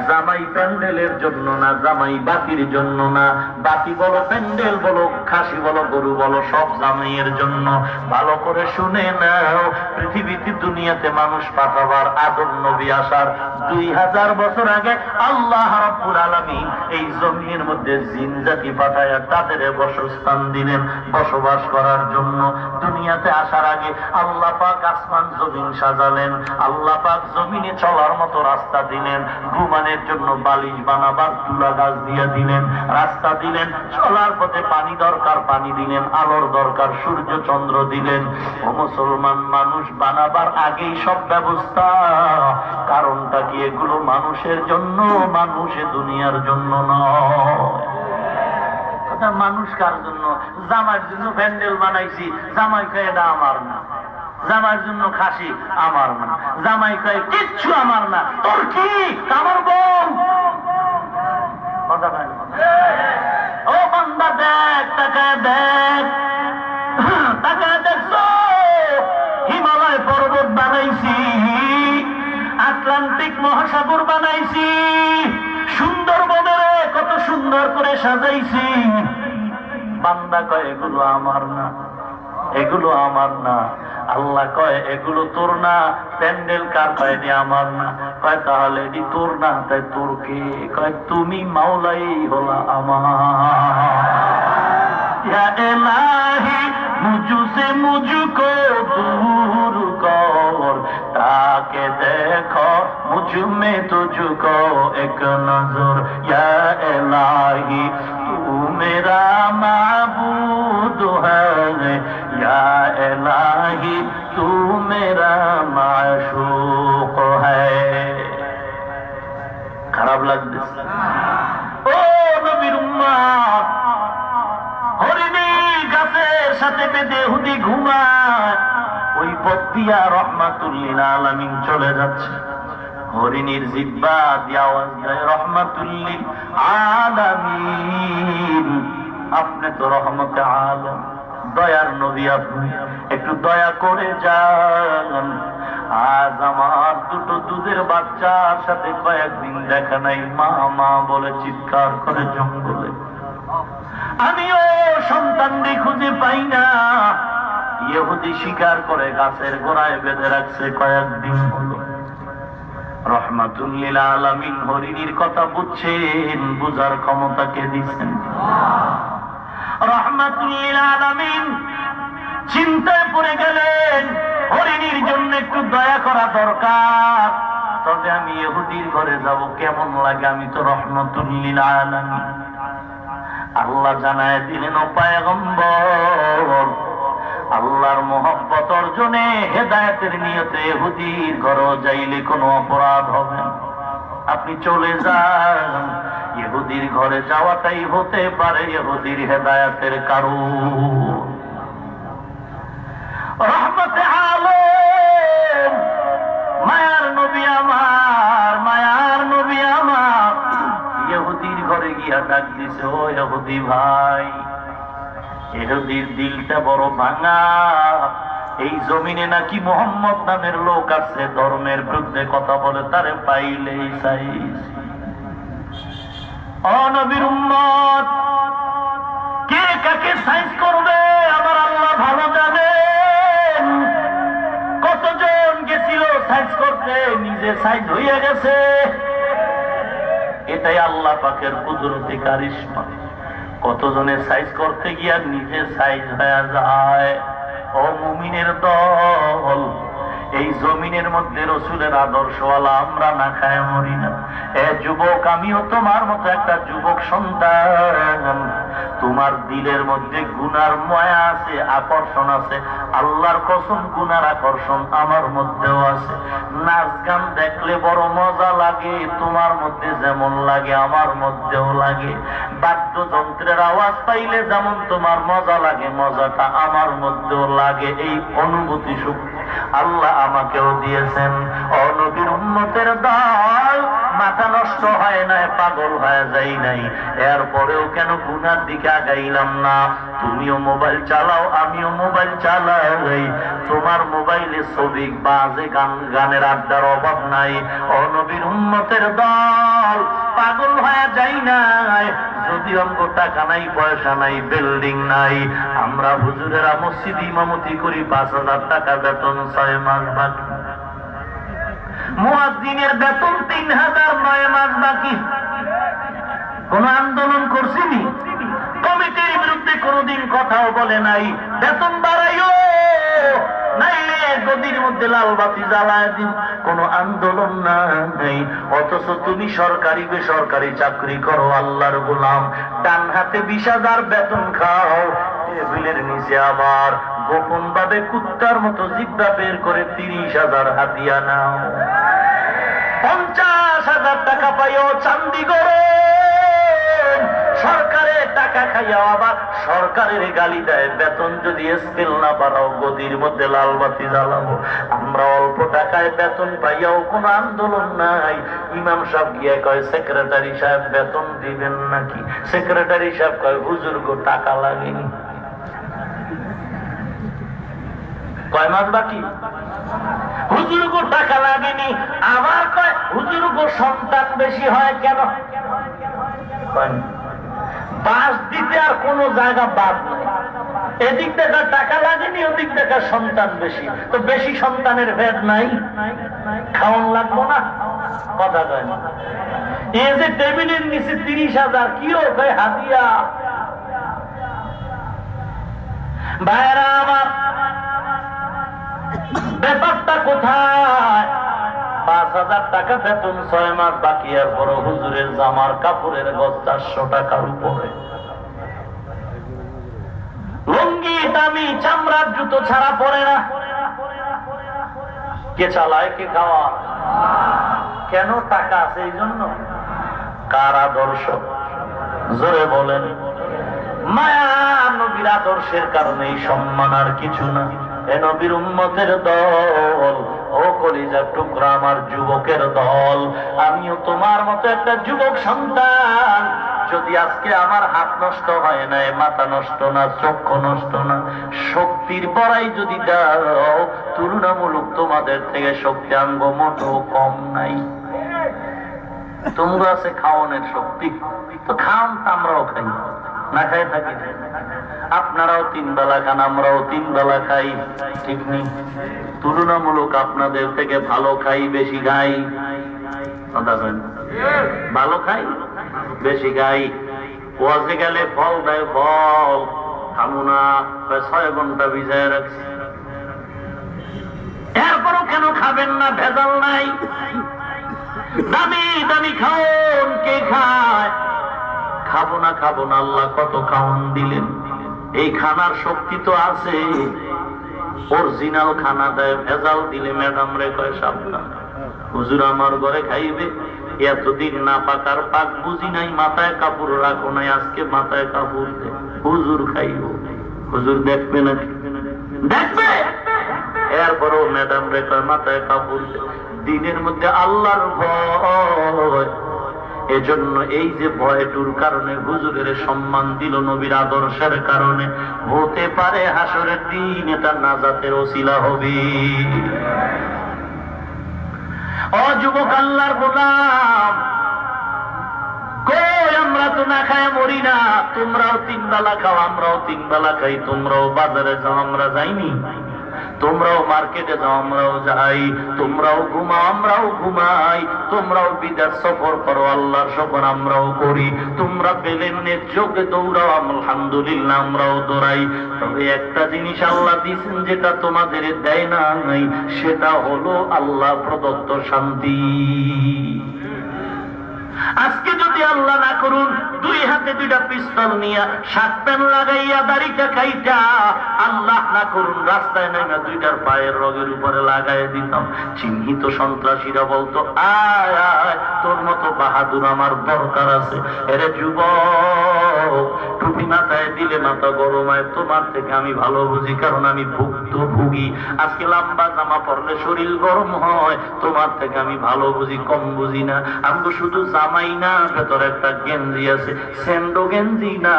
Speaker 1: জামাই প্যান্ডেলের জন্য না, জামাই বাতির জন্য না। বাতি বলো, প্যান্ডেল বলো, খাসি বলো, গরু বলো, সব জামাইয়ের জন্য। ভালো করে শুনে নাও, পৃথিবীতে দুনিয়াতে মানুষ পাঠাবার, আদম নবী আসার 2000 বছর আগে আল্লাহ রাব্বুল আলামিন এই জমিনের মধ্যে জিন জাতি পাঠায়া তাদের বাসস্থান দিলেন বসবাস করার জন্য। দুনিয়াতে আসার আগে আল্লাহ পাক আসমান জমিন সাজালেন, আল্লাহ পাক জমিনে চলার মতো রাস্তা দিলেন, ঘুমানোর জন্য বালিশ বানাবার তুলা গাছ দিয়ে দিলেন, রাস্তা দিলেন, চলার পথে পানি দরকার পানি দিলেন, আলোর দরকার সূর্য চন্দ্র দিলেন। ও মুসলমান, মানুষ বানাবার আগেই সব ব্যবস্থা। কারণটা কি? এগুলো মানুষের জন্য, মানুষে দুনিয়ার জন্য নয়। মানুষ কার জন্য? জামাইয়ের জন্য প্যান্ডেল বানাইছি, জামাই কয় এটা আমার না। জামাইয়ের জন্য খাসি, আমার না। জামাই কয় কিচ্ছু আমার না। তোর কি? আমার বোন। ও বান্দা দেখ, তাকায় দেখ, তাকায় দেখছো হিমালয় পর্বত বানাইছি, আটলান্টিক মহাসাগর বানাইছি, সুন্দরবনের কত সুন্দর করে সাজাইছি। বান্দা কয় এগুলো আমার না, এগুলো আমার না। আল্লাহ কয় এগুলো তোর না। প্যান্ডেল কার? কয়নি আমার না। কয় তাহলে এটি তোর না, তাই তোর কে? কয় তুমি মাওলাই হলা আমার। ইয়া ইলাহি মুঝসে মুঝকো दूर कर, ताके देखो मुझ में तुझको एक नजर। या इलाही तू मेरा माबूद है, या इलाही तू मेरा माशूक है। খারাপ লাগতেছে? ও নবীর উম্মত, হরিণী গাছের সাথে বেঁধে হুদি ঘুমায়, ওই পথ দিয়া রহমাতুল লিল আলামিন চলে যাচ্ছে। হরিণীর জিহ্বা দিয়ে আওয়াজ দেয় রহমাতুল লিল আলামিন। আপনি তো রহমতে আলম, দয়ার নবী, আপনি একটু দয়া করে যান। আজ আমার দুটো দুধের বাচ্চার সাথে কয়েকদিন দেখা নাই, মা মা বলে চিৎকার করে জঙ্গলে। আমিও সন্তানকে খুঁজে পাই না। ইহুদি শিকার করে গাছের গোড়ায় বেঁধে রাখছে কয়েকদিন হলো। রহমাতুল লিল আলামিন হরিণীর কথা বুঝছেন, বুঝার ক্ষমতা কে দিচ্ছেন? রহমাতুল লিল আলামিন চিন্তায় পড়ে গেলেন, হরিণীর জন্য একটু দয়া করা দরকার। তবে আমি ইহুদির ঘরে যাব, কেমন লাগে? আমি তো রহমাতুল লিল আলামিন। আল্লাহ জানায় দিলেন, ও পয়গম্বর, আল্লাহর মহব্বত অর্জনে হেদায়েতের নিয়তে ইহুদির ঘরে যাইলে কোনো অপরাধ হবে না। আপনি চলে যান। ইহুদির ঘরে যাওয়াটাই হতে পারে ইহুদির হেদায়েতের কারণ। রহমতে আলম, মায়ার নবী আমার, মায়ার নবী আমার ইহুদির ঘরে গিয়া ডাক দিছে, ও ইহুদি ভাই, ইহুদির দিলটা বড় ভাঙা। এই জমিনে নাকি মোহাম্মদ নামের লোক আছে, ধর্মের বিরুদ্ধে কথা বলে, তারে পাইলেই চাইস। ও নবীর উম্মত, কে কাকে সাইজ করবে আমার আল্লাহ ভালো জানেন। কতজন গেছিল সাইজ করতে, নিজে সাইজ হয়ে গেছে। এটাই আল্লাহ পাকের কুদরতি কারিশমা। কতজনে সাইজ করতে গিয়া নিজে সাইজ হয়ে যায়। ও মুমিনের দল, এই জমিনের মধ্যে রসুলের আদর্শওয়ালা আমরা না খায় মরি না। এ যুবক, আমিও তোমার মতো একটা যুবক সন্তান। তোমার দিলের মধ্যে গুনার মায়া আছে, আকর্ষণ আছে। আল্লাহর কসম, গুনার আকর্ষণ আমার মধ্যেও আছে। নাচ গান দেখলে বড় মজা লাগে, তোমার মধ্যে যেমন লাগে আমার মধ্যেও লাগে। বাদ্যযন্ত্রের আওয়াজ পাইলে যেমন তোমার মজা লাগে, মজাটা আমার মধ্যেও লাগে। এই অনুভূতি সুখ আল্লাহ আমাকেও দিয়েছেন। ও নবীর উম্মতের দল, মাথা নষ্ট হয় নাই, পাগল হয়ে যাই নাই। এরপরেও কেন গুনার দিকে আগাইলাম না? তুমিও মোবাইল চালাও, আমিও মোবাইল চালাই, তোমার মোবাইলে ছবি বাজে গানের আড্ডার অভাব নাই। ও নবীর উম্মতের দল, পাগল হয়ে যাই নাই। যদি অঙ্গ টাকা নাই, পয়সা নাই, বিল্ডিং নাই, আমরা হুজুরেরা মসজিদ ইমামতি করি, 5,000 টাকা বেতন, 6 মাস বাকি। মুয়াজ্জিনের বেতন 3,000, 9 মাস বাকি। কোন আন্দোলন করছিনি? কমিটির বিরুদ্ধে কোনদিন কথাও বলে নাই, বেতন বাড়াইও নাইলে গদির মধ্যে লাল বাতি জ্বালায় দিন, কোন আন্দোলন নাই। অথচ তুমি সরকারি বেসরকারি চাকরি করো, আল্লাহর গোলাম, ডান হাতে 20,000 বেতন খাও, টেবিলের নিচে আবার গোপন ভাবে কুত্তার মতো জিব্বা বের করে 30,000 হাতিয়া নাও। 50,000 টাকা পাইও চান্দি গরো, সরকারের টাকা খাইয়া আবার সরকারের গালি দেয়। বেতন যদি স্কেল না বাড়াও, গদির মধ্যে লাল বাতি জ্বালাবো। আমরা অল্প টাকায় বেতন পাইয়াও কোন আন্দোলন নাই। ইমাম সাহেব গিয়ে কয়, সেক্রেটারি সাহেব বেতন দিবেন নাকি? সেক্রেটারি সাহেব কয়, হুজুর গো টাকা লাগেনি। কয় মাস বাকি? হুজুর গো টাকা লাগেনি। আবার কয়, হুজুর গো সন্তান বেশি হয় কেন? বাস দিতে আর কোন জায়গা বাদ নাই। এদিক থেকে টাকা লাগেনি, ওদিক থেকে সন্তান বেশি, তো বেশি সন্তানের ভেদ নাই, খাওয়ান লাগবো না? কথা কয় না। এই যে টেবিলের নিচে 30,000 কি ওকে হাতিয়া। ভাইরা আমার, ব্যাপারটা কোথায়? 5,000 টাকা বেতন, 6 মাস বাকি, আর বড় হুজুরের জামার কাপড়ের গজ 400 টাকার উপরে। লুঙ্গি দামি চামড়ার জুতো ছাড়া পড়ে না। কে চালায়, কে খাওয়া? কেন? টাকা আছে এই জন্য। কার আদর্শ? জোরে বলেন। মায়া নবীর আদর্শের কারণে সম্মান, আর কিছু না। এ নবীর উম্মতের দল, ও কলিজার টুকরা আমার যুবকের দল, আমিও তোমার মতো একটা যুবক সন্তান। যদি আজকে আমার হাত নষ্ট হয় না, মাথা নষ্ট না, চক্ষু নষ্ট না, শক্তির বড়াই যদি দাও, তুলনামূলক তোমাদের থেকে শক্তি আনবো মোটো কম নাই। তোমরা আছে খাওয়ানোর শক্তি, তো খাওয়ান তো আমরাও খাই, না খাই থাকি। আপনারাও 3 বেলা খান, আমরাও 3 বেলা খাই, ঠিক নেই? তুলনামূলক আপনাদের থেকে ভালো খাই, বেশি খাই। ভালো খাই, বেশি খাই। ওয়াজে গেলে ফল দেয়, ফল খাবো না, 6 ঘন্টা ভিজায় রাখছি। এরপরও কেন খাবেন না? ভেজাল নাই। দামি দামি খাওন, কে খায়? খাবো না, খাবো না, আল্লাহ কত খাওন দিলেন। এই খানার শক্তি তো আছে। অরিজিনাল খানা দেয়, ভেজাল দিলে ম্যাডাম রে কয় সাবধান, হুজুর আমার ঘরে খাইবে, এতদিন না পাকার পাক বুঝি নাই, মাথায় কাপড় রাখো নাই, আজকে মাথায় কাপড় দে, হুজুর খাইব। হুজুর দেখবে না? দেখবে। এরপরও ম্যাডাম রে কয় মাথায় কাপড় দে। দিনের মধ্যে আল্লাহর ভয়। এজন্য এই যে ভয়টুর কারণে হুজুরের সম্মান দিল, নবীর আদর্শের কারণে, হতে পারে হাসরের দিন এটা নাজাতের ওসিলা হবে। ও যুবক আল্লাহর গোলাম, কই আমরা তো না খায় মরি না। তোমরাও 3 বেলা খাও, আমরাও 3 বেলা খাই। তোমরাও বাজারে যাও, আমরা যাইনি? তোমরাও মার্কেটে যাও, আমরাও যাই। তোমরাও ঘুমাও, আমরাও ঘুমাই। তোমরাও বিদেশ সফর করো, আল্লাহর সফর আমরাও করি। তোমরা প্লেনের যোগে দৌড়াও, আলহামদুলিল্লাহ আমরাও দৌড়াই। তবে একটা জিনিস আল্লাহ দিয়েছেন যেটা তোমাদের দেয় না, সেটা হলো আল্লাহ প্রদত্ত শান্তি। আজকে যদি আল্লাহ না করুন 2 হাতে 2টা পিস্তল নিয়ে, 7 প্যান লাগাইয়া, দাড়িটা কাইটা, আল্লাহ না করুন রাস্তায় নামা 2টার পায়ের রগের উপরে লাগাই দিতাম, চিহ্নিত সন্ত্রাসীরা বলতো, আয় আয়, তোর মতো বাহাদুর আমার দরকার আছে। এরে যুবক, টুপি মাথায় দিলে মাথা গরমায়, তোমার থেকে আমি ভালো বুঝি, কারণ আমি ভুক্তভোগী। আজকে লম্বা জামা পরলে শরীর গরম হয়, তোমার থেকে আমি ভালো বুঝি, কম বুঝি না। আমি তো শুধু জামাই না, ভেতরে একটা গেঞ্জি আছে, স্যান্ডো গেঞ্জি না,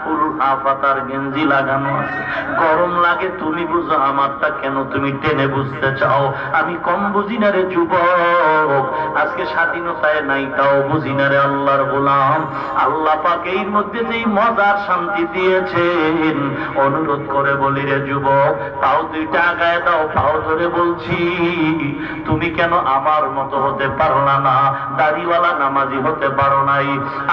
Speaker 1: ফুল হাফাতার গেঞ্জি লাগানো আছে, গরম লাগে তুমি বুঝো, আমারটা কেন তুমি টেনে বুঝতে চাও? আমি কম বুঝি না রে যুবক, আজকে স্বাধীনতায় নাই তাও বুঝি না রে আল্লাহর গোলাম। আল্লাহ পাক এর মধ্যে যেই মজার শান্তি দিয়েছেন, অনুরোধ করে বলি রে যুবক, পাও দুইটা আগায় দাও, পাও ধরে বলছি, তুমি কেন আমার মতো হতে পারলা না? দাড়িওয়ালা নামাজি হতে পারো নাই,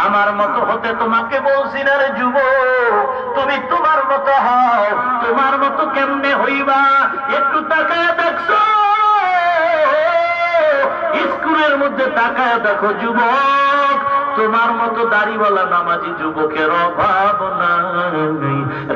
Speaker 1: আমার মতো হতে তোমাকে বলছি না রে যুবক, তুমি তোমার মতো হও। তোমার মতো কেমনে হইবা? একটু তাকায় দেখছো স্কুলের মধ্যে, তাকায় দেখো যুবক, তোমার মতো দাড়িওয়ালা নামাজি যুবকের অভাব নাই।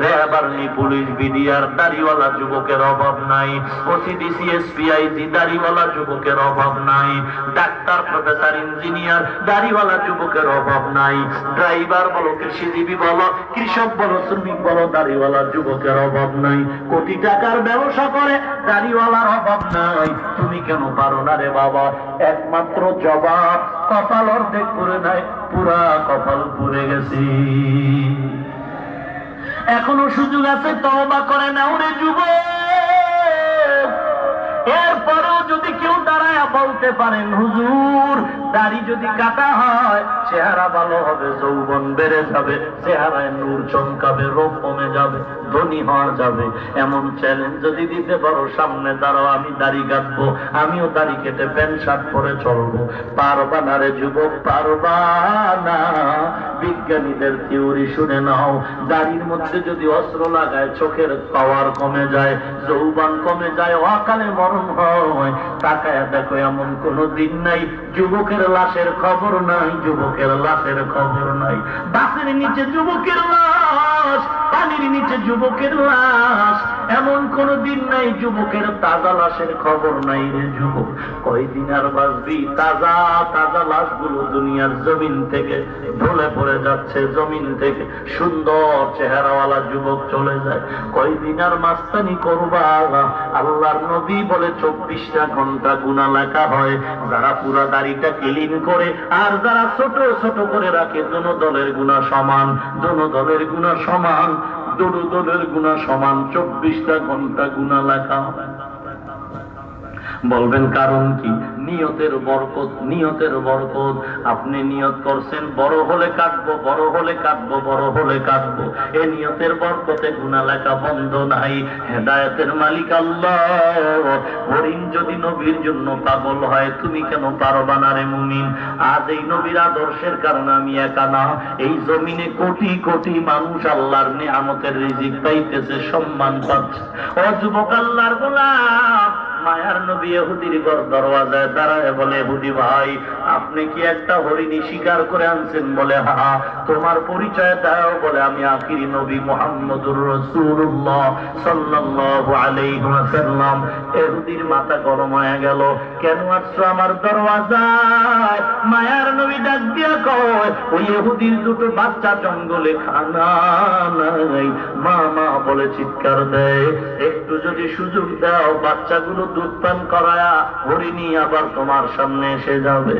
Speaker 1: রেহাবারনি পুলিশ বিডিআর দাড়িওয়ালা যুবকের অভাব নাই, ওসিডিসি এসপিআইজি দাড়িওয়ালা যুবকের অভাব নাই, ডাক্তার প্রফেসর ইঞ্জিনিয়ার দাড়িওয়ালা যুবকের অভাব নাই, ড্রাইভার বলো, কৃষিজীবী বলো, কৃষক বলো, শ্রমিক বলো, দাড়িওয়ালা যুবকের অভাব নাই। কোটি টাকার ব্যবসা করে দাড়িওয়ালার অভাব নাই। তুমি কেন পারো না রে বাবা? একমাত্র জবাব, কপাল অর্ধেক করে নাই, পুরা কপাল পুড়ে গেছি। এখনো সুযোগ আছে, তওবা করে নাও রে যুবক। এরপরেও যদি কেউ দাঁড়ায় বলতে পারেন, হুজুর দাড়ি যদি কাটা হয় চেহারা ভালো হবে, যৌবন বেড়ে যাবে, চেহারায় নূর চমকাবে, রোগ কমে যাবে, ধনী হওয়া যাবে, এমন চ্যালেঞ্জ যদি দিতে পারো, সামনে দাঁড়াও, আমি দাড়ি কাটবো, আমিও দাড়ি কেটে প্যান্ট শার্ট পরে চলবো। পারবা না রে যুবক, পারবা না। বিজ্ঞানীদের থিওরি শুনে নাও, দাড়ির মধ্যে যদি অস্ত্র লাগায় চোখের পাওয়ার কমে যায়, যৌবন কমে যায়, অকালে মরণ হয়। তাকায় দেখো, এমন কোন দিন নাই যুবকের লাশের খবর নাই, যুবকের লাশের খবর নাই। বাসের নিচে যুবকের লাশ, পানির নিচে যুবকের লাশ, এমন কোন দিন নাই যুবকের তাজা লাশের খবর নাই রে যুবক। কয়দিন আর বাঁচবি? তাজা তাজা লাশগুলো দুনিয়ার জমিন থেকে ঢলে পড়ে যাচ্ছে, জমিন থেকে সুন্দর চেহারাওয়ালা যুবক চলে যায়। কয়দিন আর মাস্তানি করবা? আল্লাহর নবী বলে 24টা ঘন্টা গুনাহ লেখা হয়। যারা পুরা দাড়িটা ক্লিন করে আর যারা ছোট ছোট করে রাখে, দোনো দলের গুনাহ সমান, দোনো দলের গুনাহ সমান, দোনো দলের গুনাহ সমান। 24টা ঘন্টা গুনাহ লেখা হয়। বলবেন কারণ কি? নিয়তের বরকত, নিয়তের বরকত। আপনি নিয়ত করছেন বড় হলে কাটবো, বড় হলে কাটবো, বড় হলে কাটবো, এ নিয়তের বরকতে গুনাহ লেখা বন্ধ নাই। হেদায়েতের মালিক আল্লাহ। হরিণ যদি নবীর জন্য পাগল হয়, তুমি কেন পারবা না রে মুমিন? আজ এই নবীর আদর্শের কারণে আমি একা না, এই জমিনে কোটি কোটি মানুষ আল্লাহর নিয়ামতের রিজিক পাইতেছে, সম্মান পাচ্ছে। ও যুবক আল্লাহর গোলাম, মায়ার নবী ইহুদির দরওয়াজায় দাঁড়ায় বলে, ইহুদি ভাই, আপনি কি একটা হরিণী শিকার করে আনছেন? বলে হা। তোমার পরিচয় দাও? বলে আমি আখিরি নবী মুহাম্মদুর রাসূলুল্লাহ সাল্লাল্লাহু আলাইহি ওয়াসাল্লাম। ইহুদির মাথা গরম হয়ে গেল, কেন আসছো আমার দরওয়াজায়? মায়ার নবী ডাক দিয়া কয়, ওই ইহুদির দুটো বাচ্চা জঙ্গলে, খানা নাই, মা মা বলে চিৎকার দেয়, একটু যদি সুযোগ দাও, বাচ্চাগুলো দুধ পান করায়া হরিণী আবার তোমার সামনে এসে যাবে।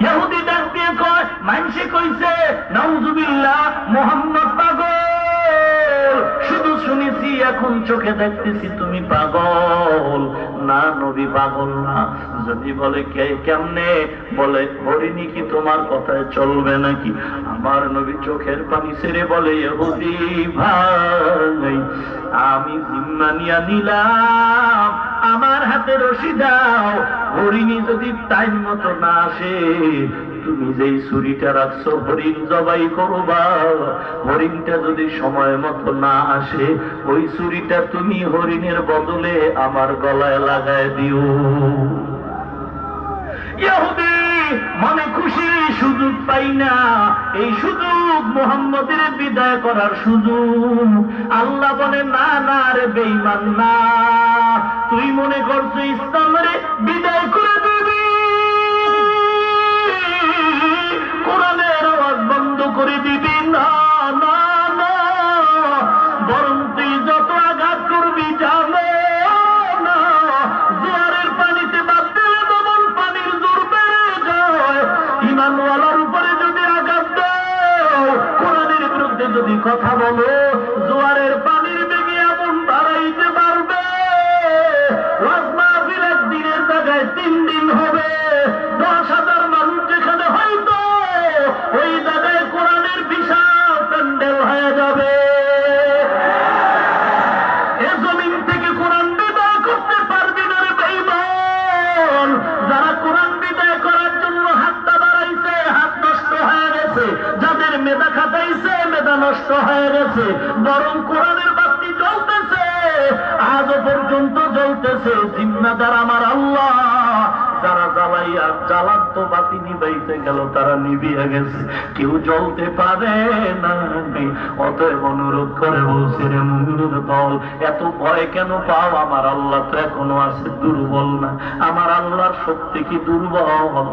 Speaker 1: ইহুদি ডাক দিয়ে কয়, মানুষে কইছে নাউযুবিল্লাহ, মুহাম্মদ পাগল, শুধু শুনেছি, এখন চোখে দেখতেছি তুমি পাগল। না, নবী পাগল না। যদি বলে কেমনে? বলে হরিণী কি তোমার কথায় চলবে নাকি? আমার নবী চোখের পানি ছেড়ে বলে, ইহুদি ভাই, আমি জিম্মা নিয়া নিলাম, আমার হাতে রশি দাও, হরিণী যদি টাইম মতো না আসে, তুমি যেই ছুরিটা রাখছো হরিণ জবাই করবা, হরিণটা যদি সময় মতো না আসে, ওই ছুরিটা তুমি হরিণের বদলে আমার গলায় লাগায় দিও। ইহুদি মনে খুশি, সুযোগ পাই না, এই সুযোগ মুহাম্মদের বিদায় করার সুযোগ। আল্লাহ বলে, না না রে বেঈমান, না, তুই মনে করছো ইসলামের বিদায় করে দিবি, কোরআনের আওয়াজ বন্ধ করে দিবি? না না না, বরং তুই যত আঘাত করবি জানো না, জোয়ারের পানিতে বাদ দিলে যেমন পানির জোর বেড়ে যায়, ইমানওয়ালার উপরে যদি আঘাত দাও, কোরআনের বিরুদ্ধে যদি কথা বলো, জোয়ারের পানির বেগে এমন বাড়াইতে পারবে, ওয়াজ মাহফিল একদিনের জায়গায় 3 দিন হবে। 10,000 মানুষ যেখানে হয়তো ওই জায়গায় কোরআনের বিশাল প্যান্ডেল হয়ে যাবে। এ জমিন থেকে কোরআন বিদায় করতে পারবি না রে বেঈমান। যারা কোরআন বিদায় করার জন্য হাতটা বাড়াইছে, হাত নষ্ট হয়ে গেছে। যাদের মেধা খাটাইছে, মেধা নষ্ট হয়ে গেছে। বরং কোরআনের বাতি জ্বলতেছে, আজও পর্যন্ত জ্বলতেছে। জিম্মাদার আমার আল্লাহ। যারা জ্বালাইয়া জ্বালান্ত বাতি নিবাইতে গেল, তারা নিভিয়ে গেছে, কেউ জ্বলতে পারে না। অতএব অনুরোধ করে বলছে, রে মুমিনের দল, এত ভয় কেন পাও? আমার আল্লাহ তো এখনো আছে, দুর্বল না। আমার আল্লাহর শক্তি কি দুর্বল?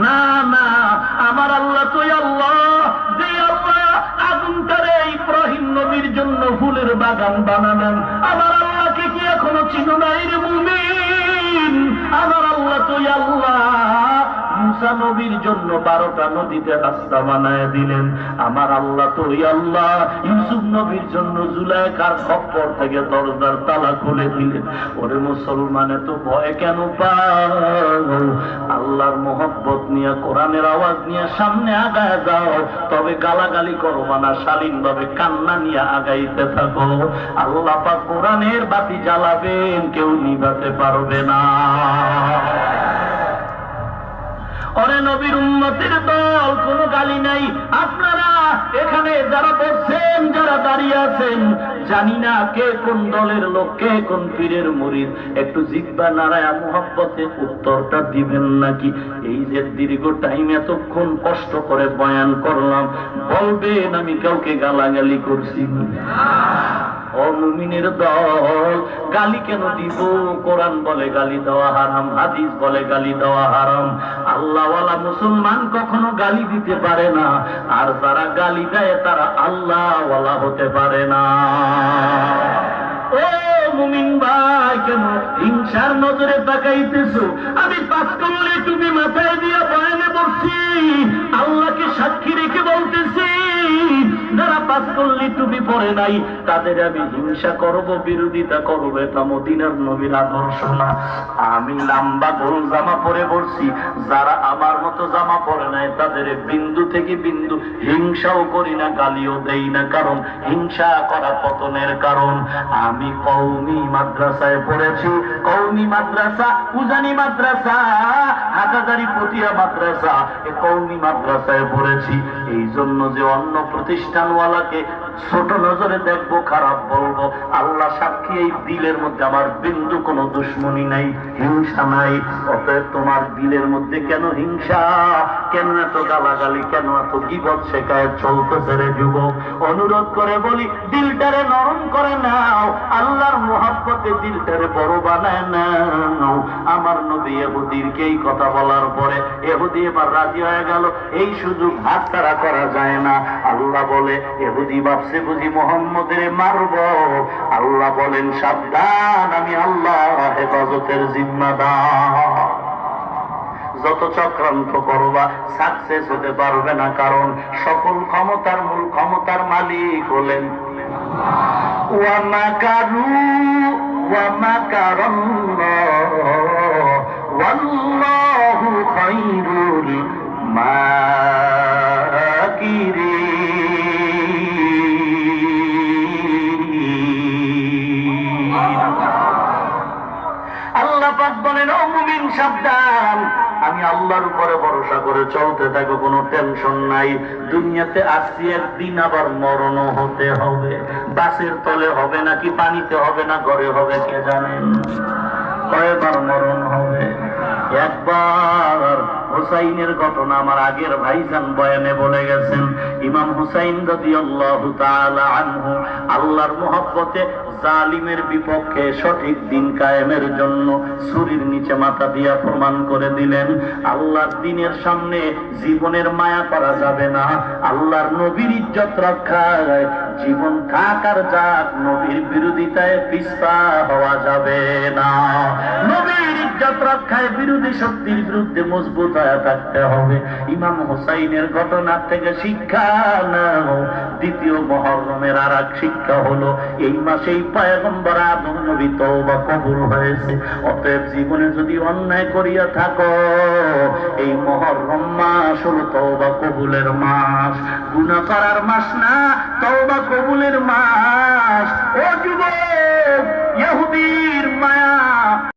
Speaker 1: না না, আমার আল্লাহ তো আল্লাহ, যে আল্লাহ আগুনটারে ইব্রাহিম নবীর জন্য ফুলের বাগান বানালেন। আমার আল্লাহকে কি এখনো চিনো নাই রে মুমিন? আমার আল্লাহ তো আল্লাহ মুসা নবীর জন্য 12টা নদীতে রাস্তা বানায় দিলেন। আমার আল্লাহ তো আল্লাহ ইউসুফ নবীর জন্য জুলাইখার খপ্পর থেকে দরজার তালা খুলে দিলেন। ওরে মুসলমান, এত ভয় কেন পাও? আল্লাহর মোহব্বত নিয়ে, কোরআনের আওয়াজ নিয়ে সামনে আগায় যাও। তবে গালাগালি করবো না, শালীন ভাবে কান্না নিয়ে আগাইতে থাকো। আল্লাহ পাক কোরআনের বাতি জ্বালাবেন, কেউ নিভাতে পারবে না। ওরে নবীর উম্মতের দল, কোনো গালি নাই। আপনারা এখানে যারা বসছেন, যারা দাঁড়িয়ে আছেন, জানি না কে কোন দলের লোক, কে কোন পীরের মুরিদ। একটু জিহ্বা নাড়ায়া মুহাব্বতে উত্তরটা দিবেন নাকি? এই যে দীর্ঘ টাইম এতক্ষণ কষ্ট করে বয়ান করলাম, বলবেন আমি কাউকে গালাগালি করছি? ও মুমিনের দল, গালি কেন দিব? কোরআন বলে গালি দেওয়া হারাম, হাদিস বলে গালি দেওয়া হারাম। আল্লাহওয়ালা মুসলমান কখনো গালি দিতে পারে না, আর যারা গালি দেয় তারা আল্লাহওয়ালা হতে পারে না। ও মুমিন ভাই, কেন হিংসার নজরে তাকাইতেছো? আমি 5 করলে তুমি মাথায় দিয়ে বয়ানে বসছি, আল্লাহকে সাক্ষী রেখে বলতেছি, যারা 5 করলে তুমি পড়ে নাই তাদের আমি হিংসা করব, বিরোধিতা করব। এটা মদিনার নবীর আদর্শ না। আমি লম্বা গোল জামা পরে বসছি, যারা আমার মতো জামা পরে নাই তাদের বিন্দু থেকে বিন্দু হিংসাও করি না, গালিও দেই না। কারণ হিংসা করা পতনের কারণ। আমি কওমি মাদ্রাসায় পড়েছি, কওমি মাদ্রাসা, উজানি মাদ্রাসা, হাটাজারি পটিয়া মাদ্রাসা, এই কওমি মাদ্রাসায় পড়েছি। এই জন্য যে অন্য প্রতিষ্ঠানওয়ালাকে ছোট নজরে দেখবো, খারাপ বলবো, আল্লাহ সাক্ষী, এই দিলের মধ্যে আমার বিন্দু কোনো দুশ্মনী নাই, হিংসা নাই। অতএব তোমার দিলের মধ্যে কেন হিংসা? কেন এত গালাগালি? কেন এত গীবত শেখায় চলতেছে রে যুবক? অনুরোধ করে বলি, দিলটারে নরম করে নাও, আল্লাহর মোহাব্বতে দিলটারে বড় বানায় নাও। আমার নবী ইহুদিকে এই কথা বলার পরে ইহুদি এবার রাজি হয়ে গেল। এই সুযোগ হাতছাড়া করা যায় না। আল্লাহ বলে, ইহুদি ভাবছে বুঝি মুহাম্মদের মারব। আল্লাহ বলেন, সাবধান, আমি আল্লাহ হেফাজতের জিম্মাদার। যত চক্রান্ত করবা সাকসেস হতে পারবে না, কারণ সকল ক্ষমতার মূল ক্ষমতার মালিক হলেন ওয়া মাকারু ওয়া মাকারাল্লাহ ওয়াল্লাহু খায়রুল মাকিরিন। আল্লাহ পাক বলেন, ও মুমিন সাবধান, আমি আল্লাহর উপরে ভরসা করে চলতে থাকো, কোনো টেনশন নাই। দুনিয়াতে আসছি, একদিন আবার মরণও হতে হবে। বাসের তলে হবে নাকি পানিতে হবে না ঘরে হবে কে জানেন? কয়বার মরণ হবে? একবার হুসাইনের ঘটনা আমার আগের ভাইজান বয়ানে বলে গেছেন। ইমাম হুসাইন রাদিয়াল্লাহু তাআলা আনহু আল্লাহর মহব্বতে জালিমের বিপক্ষে সঠিক দিন কায়েমের জন্য ছুরির নিচে মাথা দিয়া প্রমাণ করে দিলেন, আল্লাহর দিনের সামনে জীবনের মায়া করা যাবে না। আল্লাহর নবীর ইজ্জত রক্ষায় জীবন থাক আর যাক, নবীর বিরোধিতায় পিছপা হওয়া যাবে না। নবীর ইজ্জত ইজ্জত রক্ষায় বিরোধী শক্তির বিরুদ্ধে মজবুত হয়ে থাকতে হবে। ইমাম হুসাইনের ঘটনার থেকে শিক্ষা নাও। দ্বিতীয় মুহররমের আর এক শিক্ষা হলো এই মাসেই পয়গম্বর আদম নবী তওবা কবুল হয়েছে। অতএব জীবনে যদি অন্যায় করিয়া থাকো, এই মুহররম মাস হলো তওবা কবুলের মাস, গুনাহ করার মাস না, তওবা কবুলের মাস। ও যুবক, ইহুদির মায়া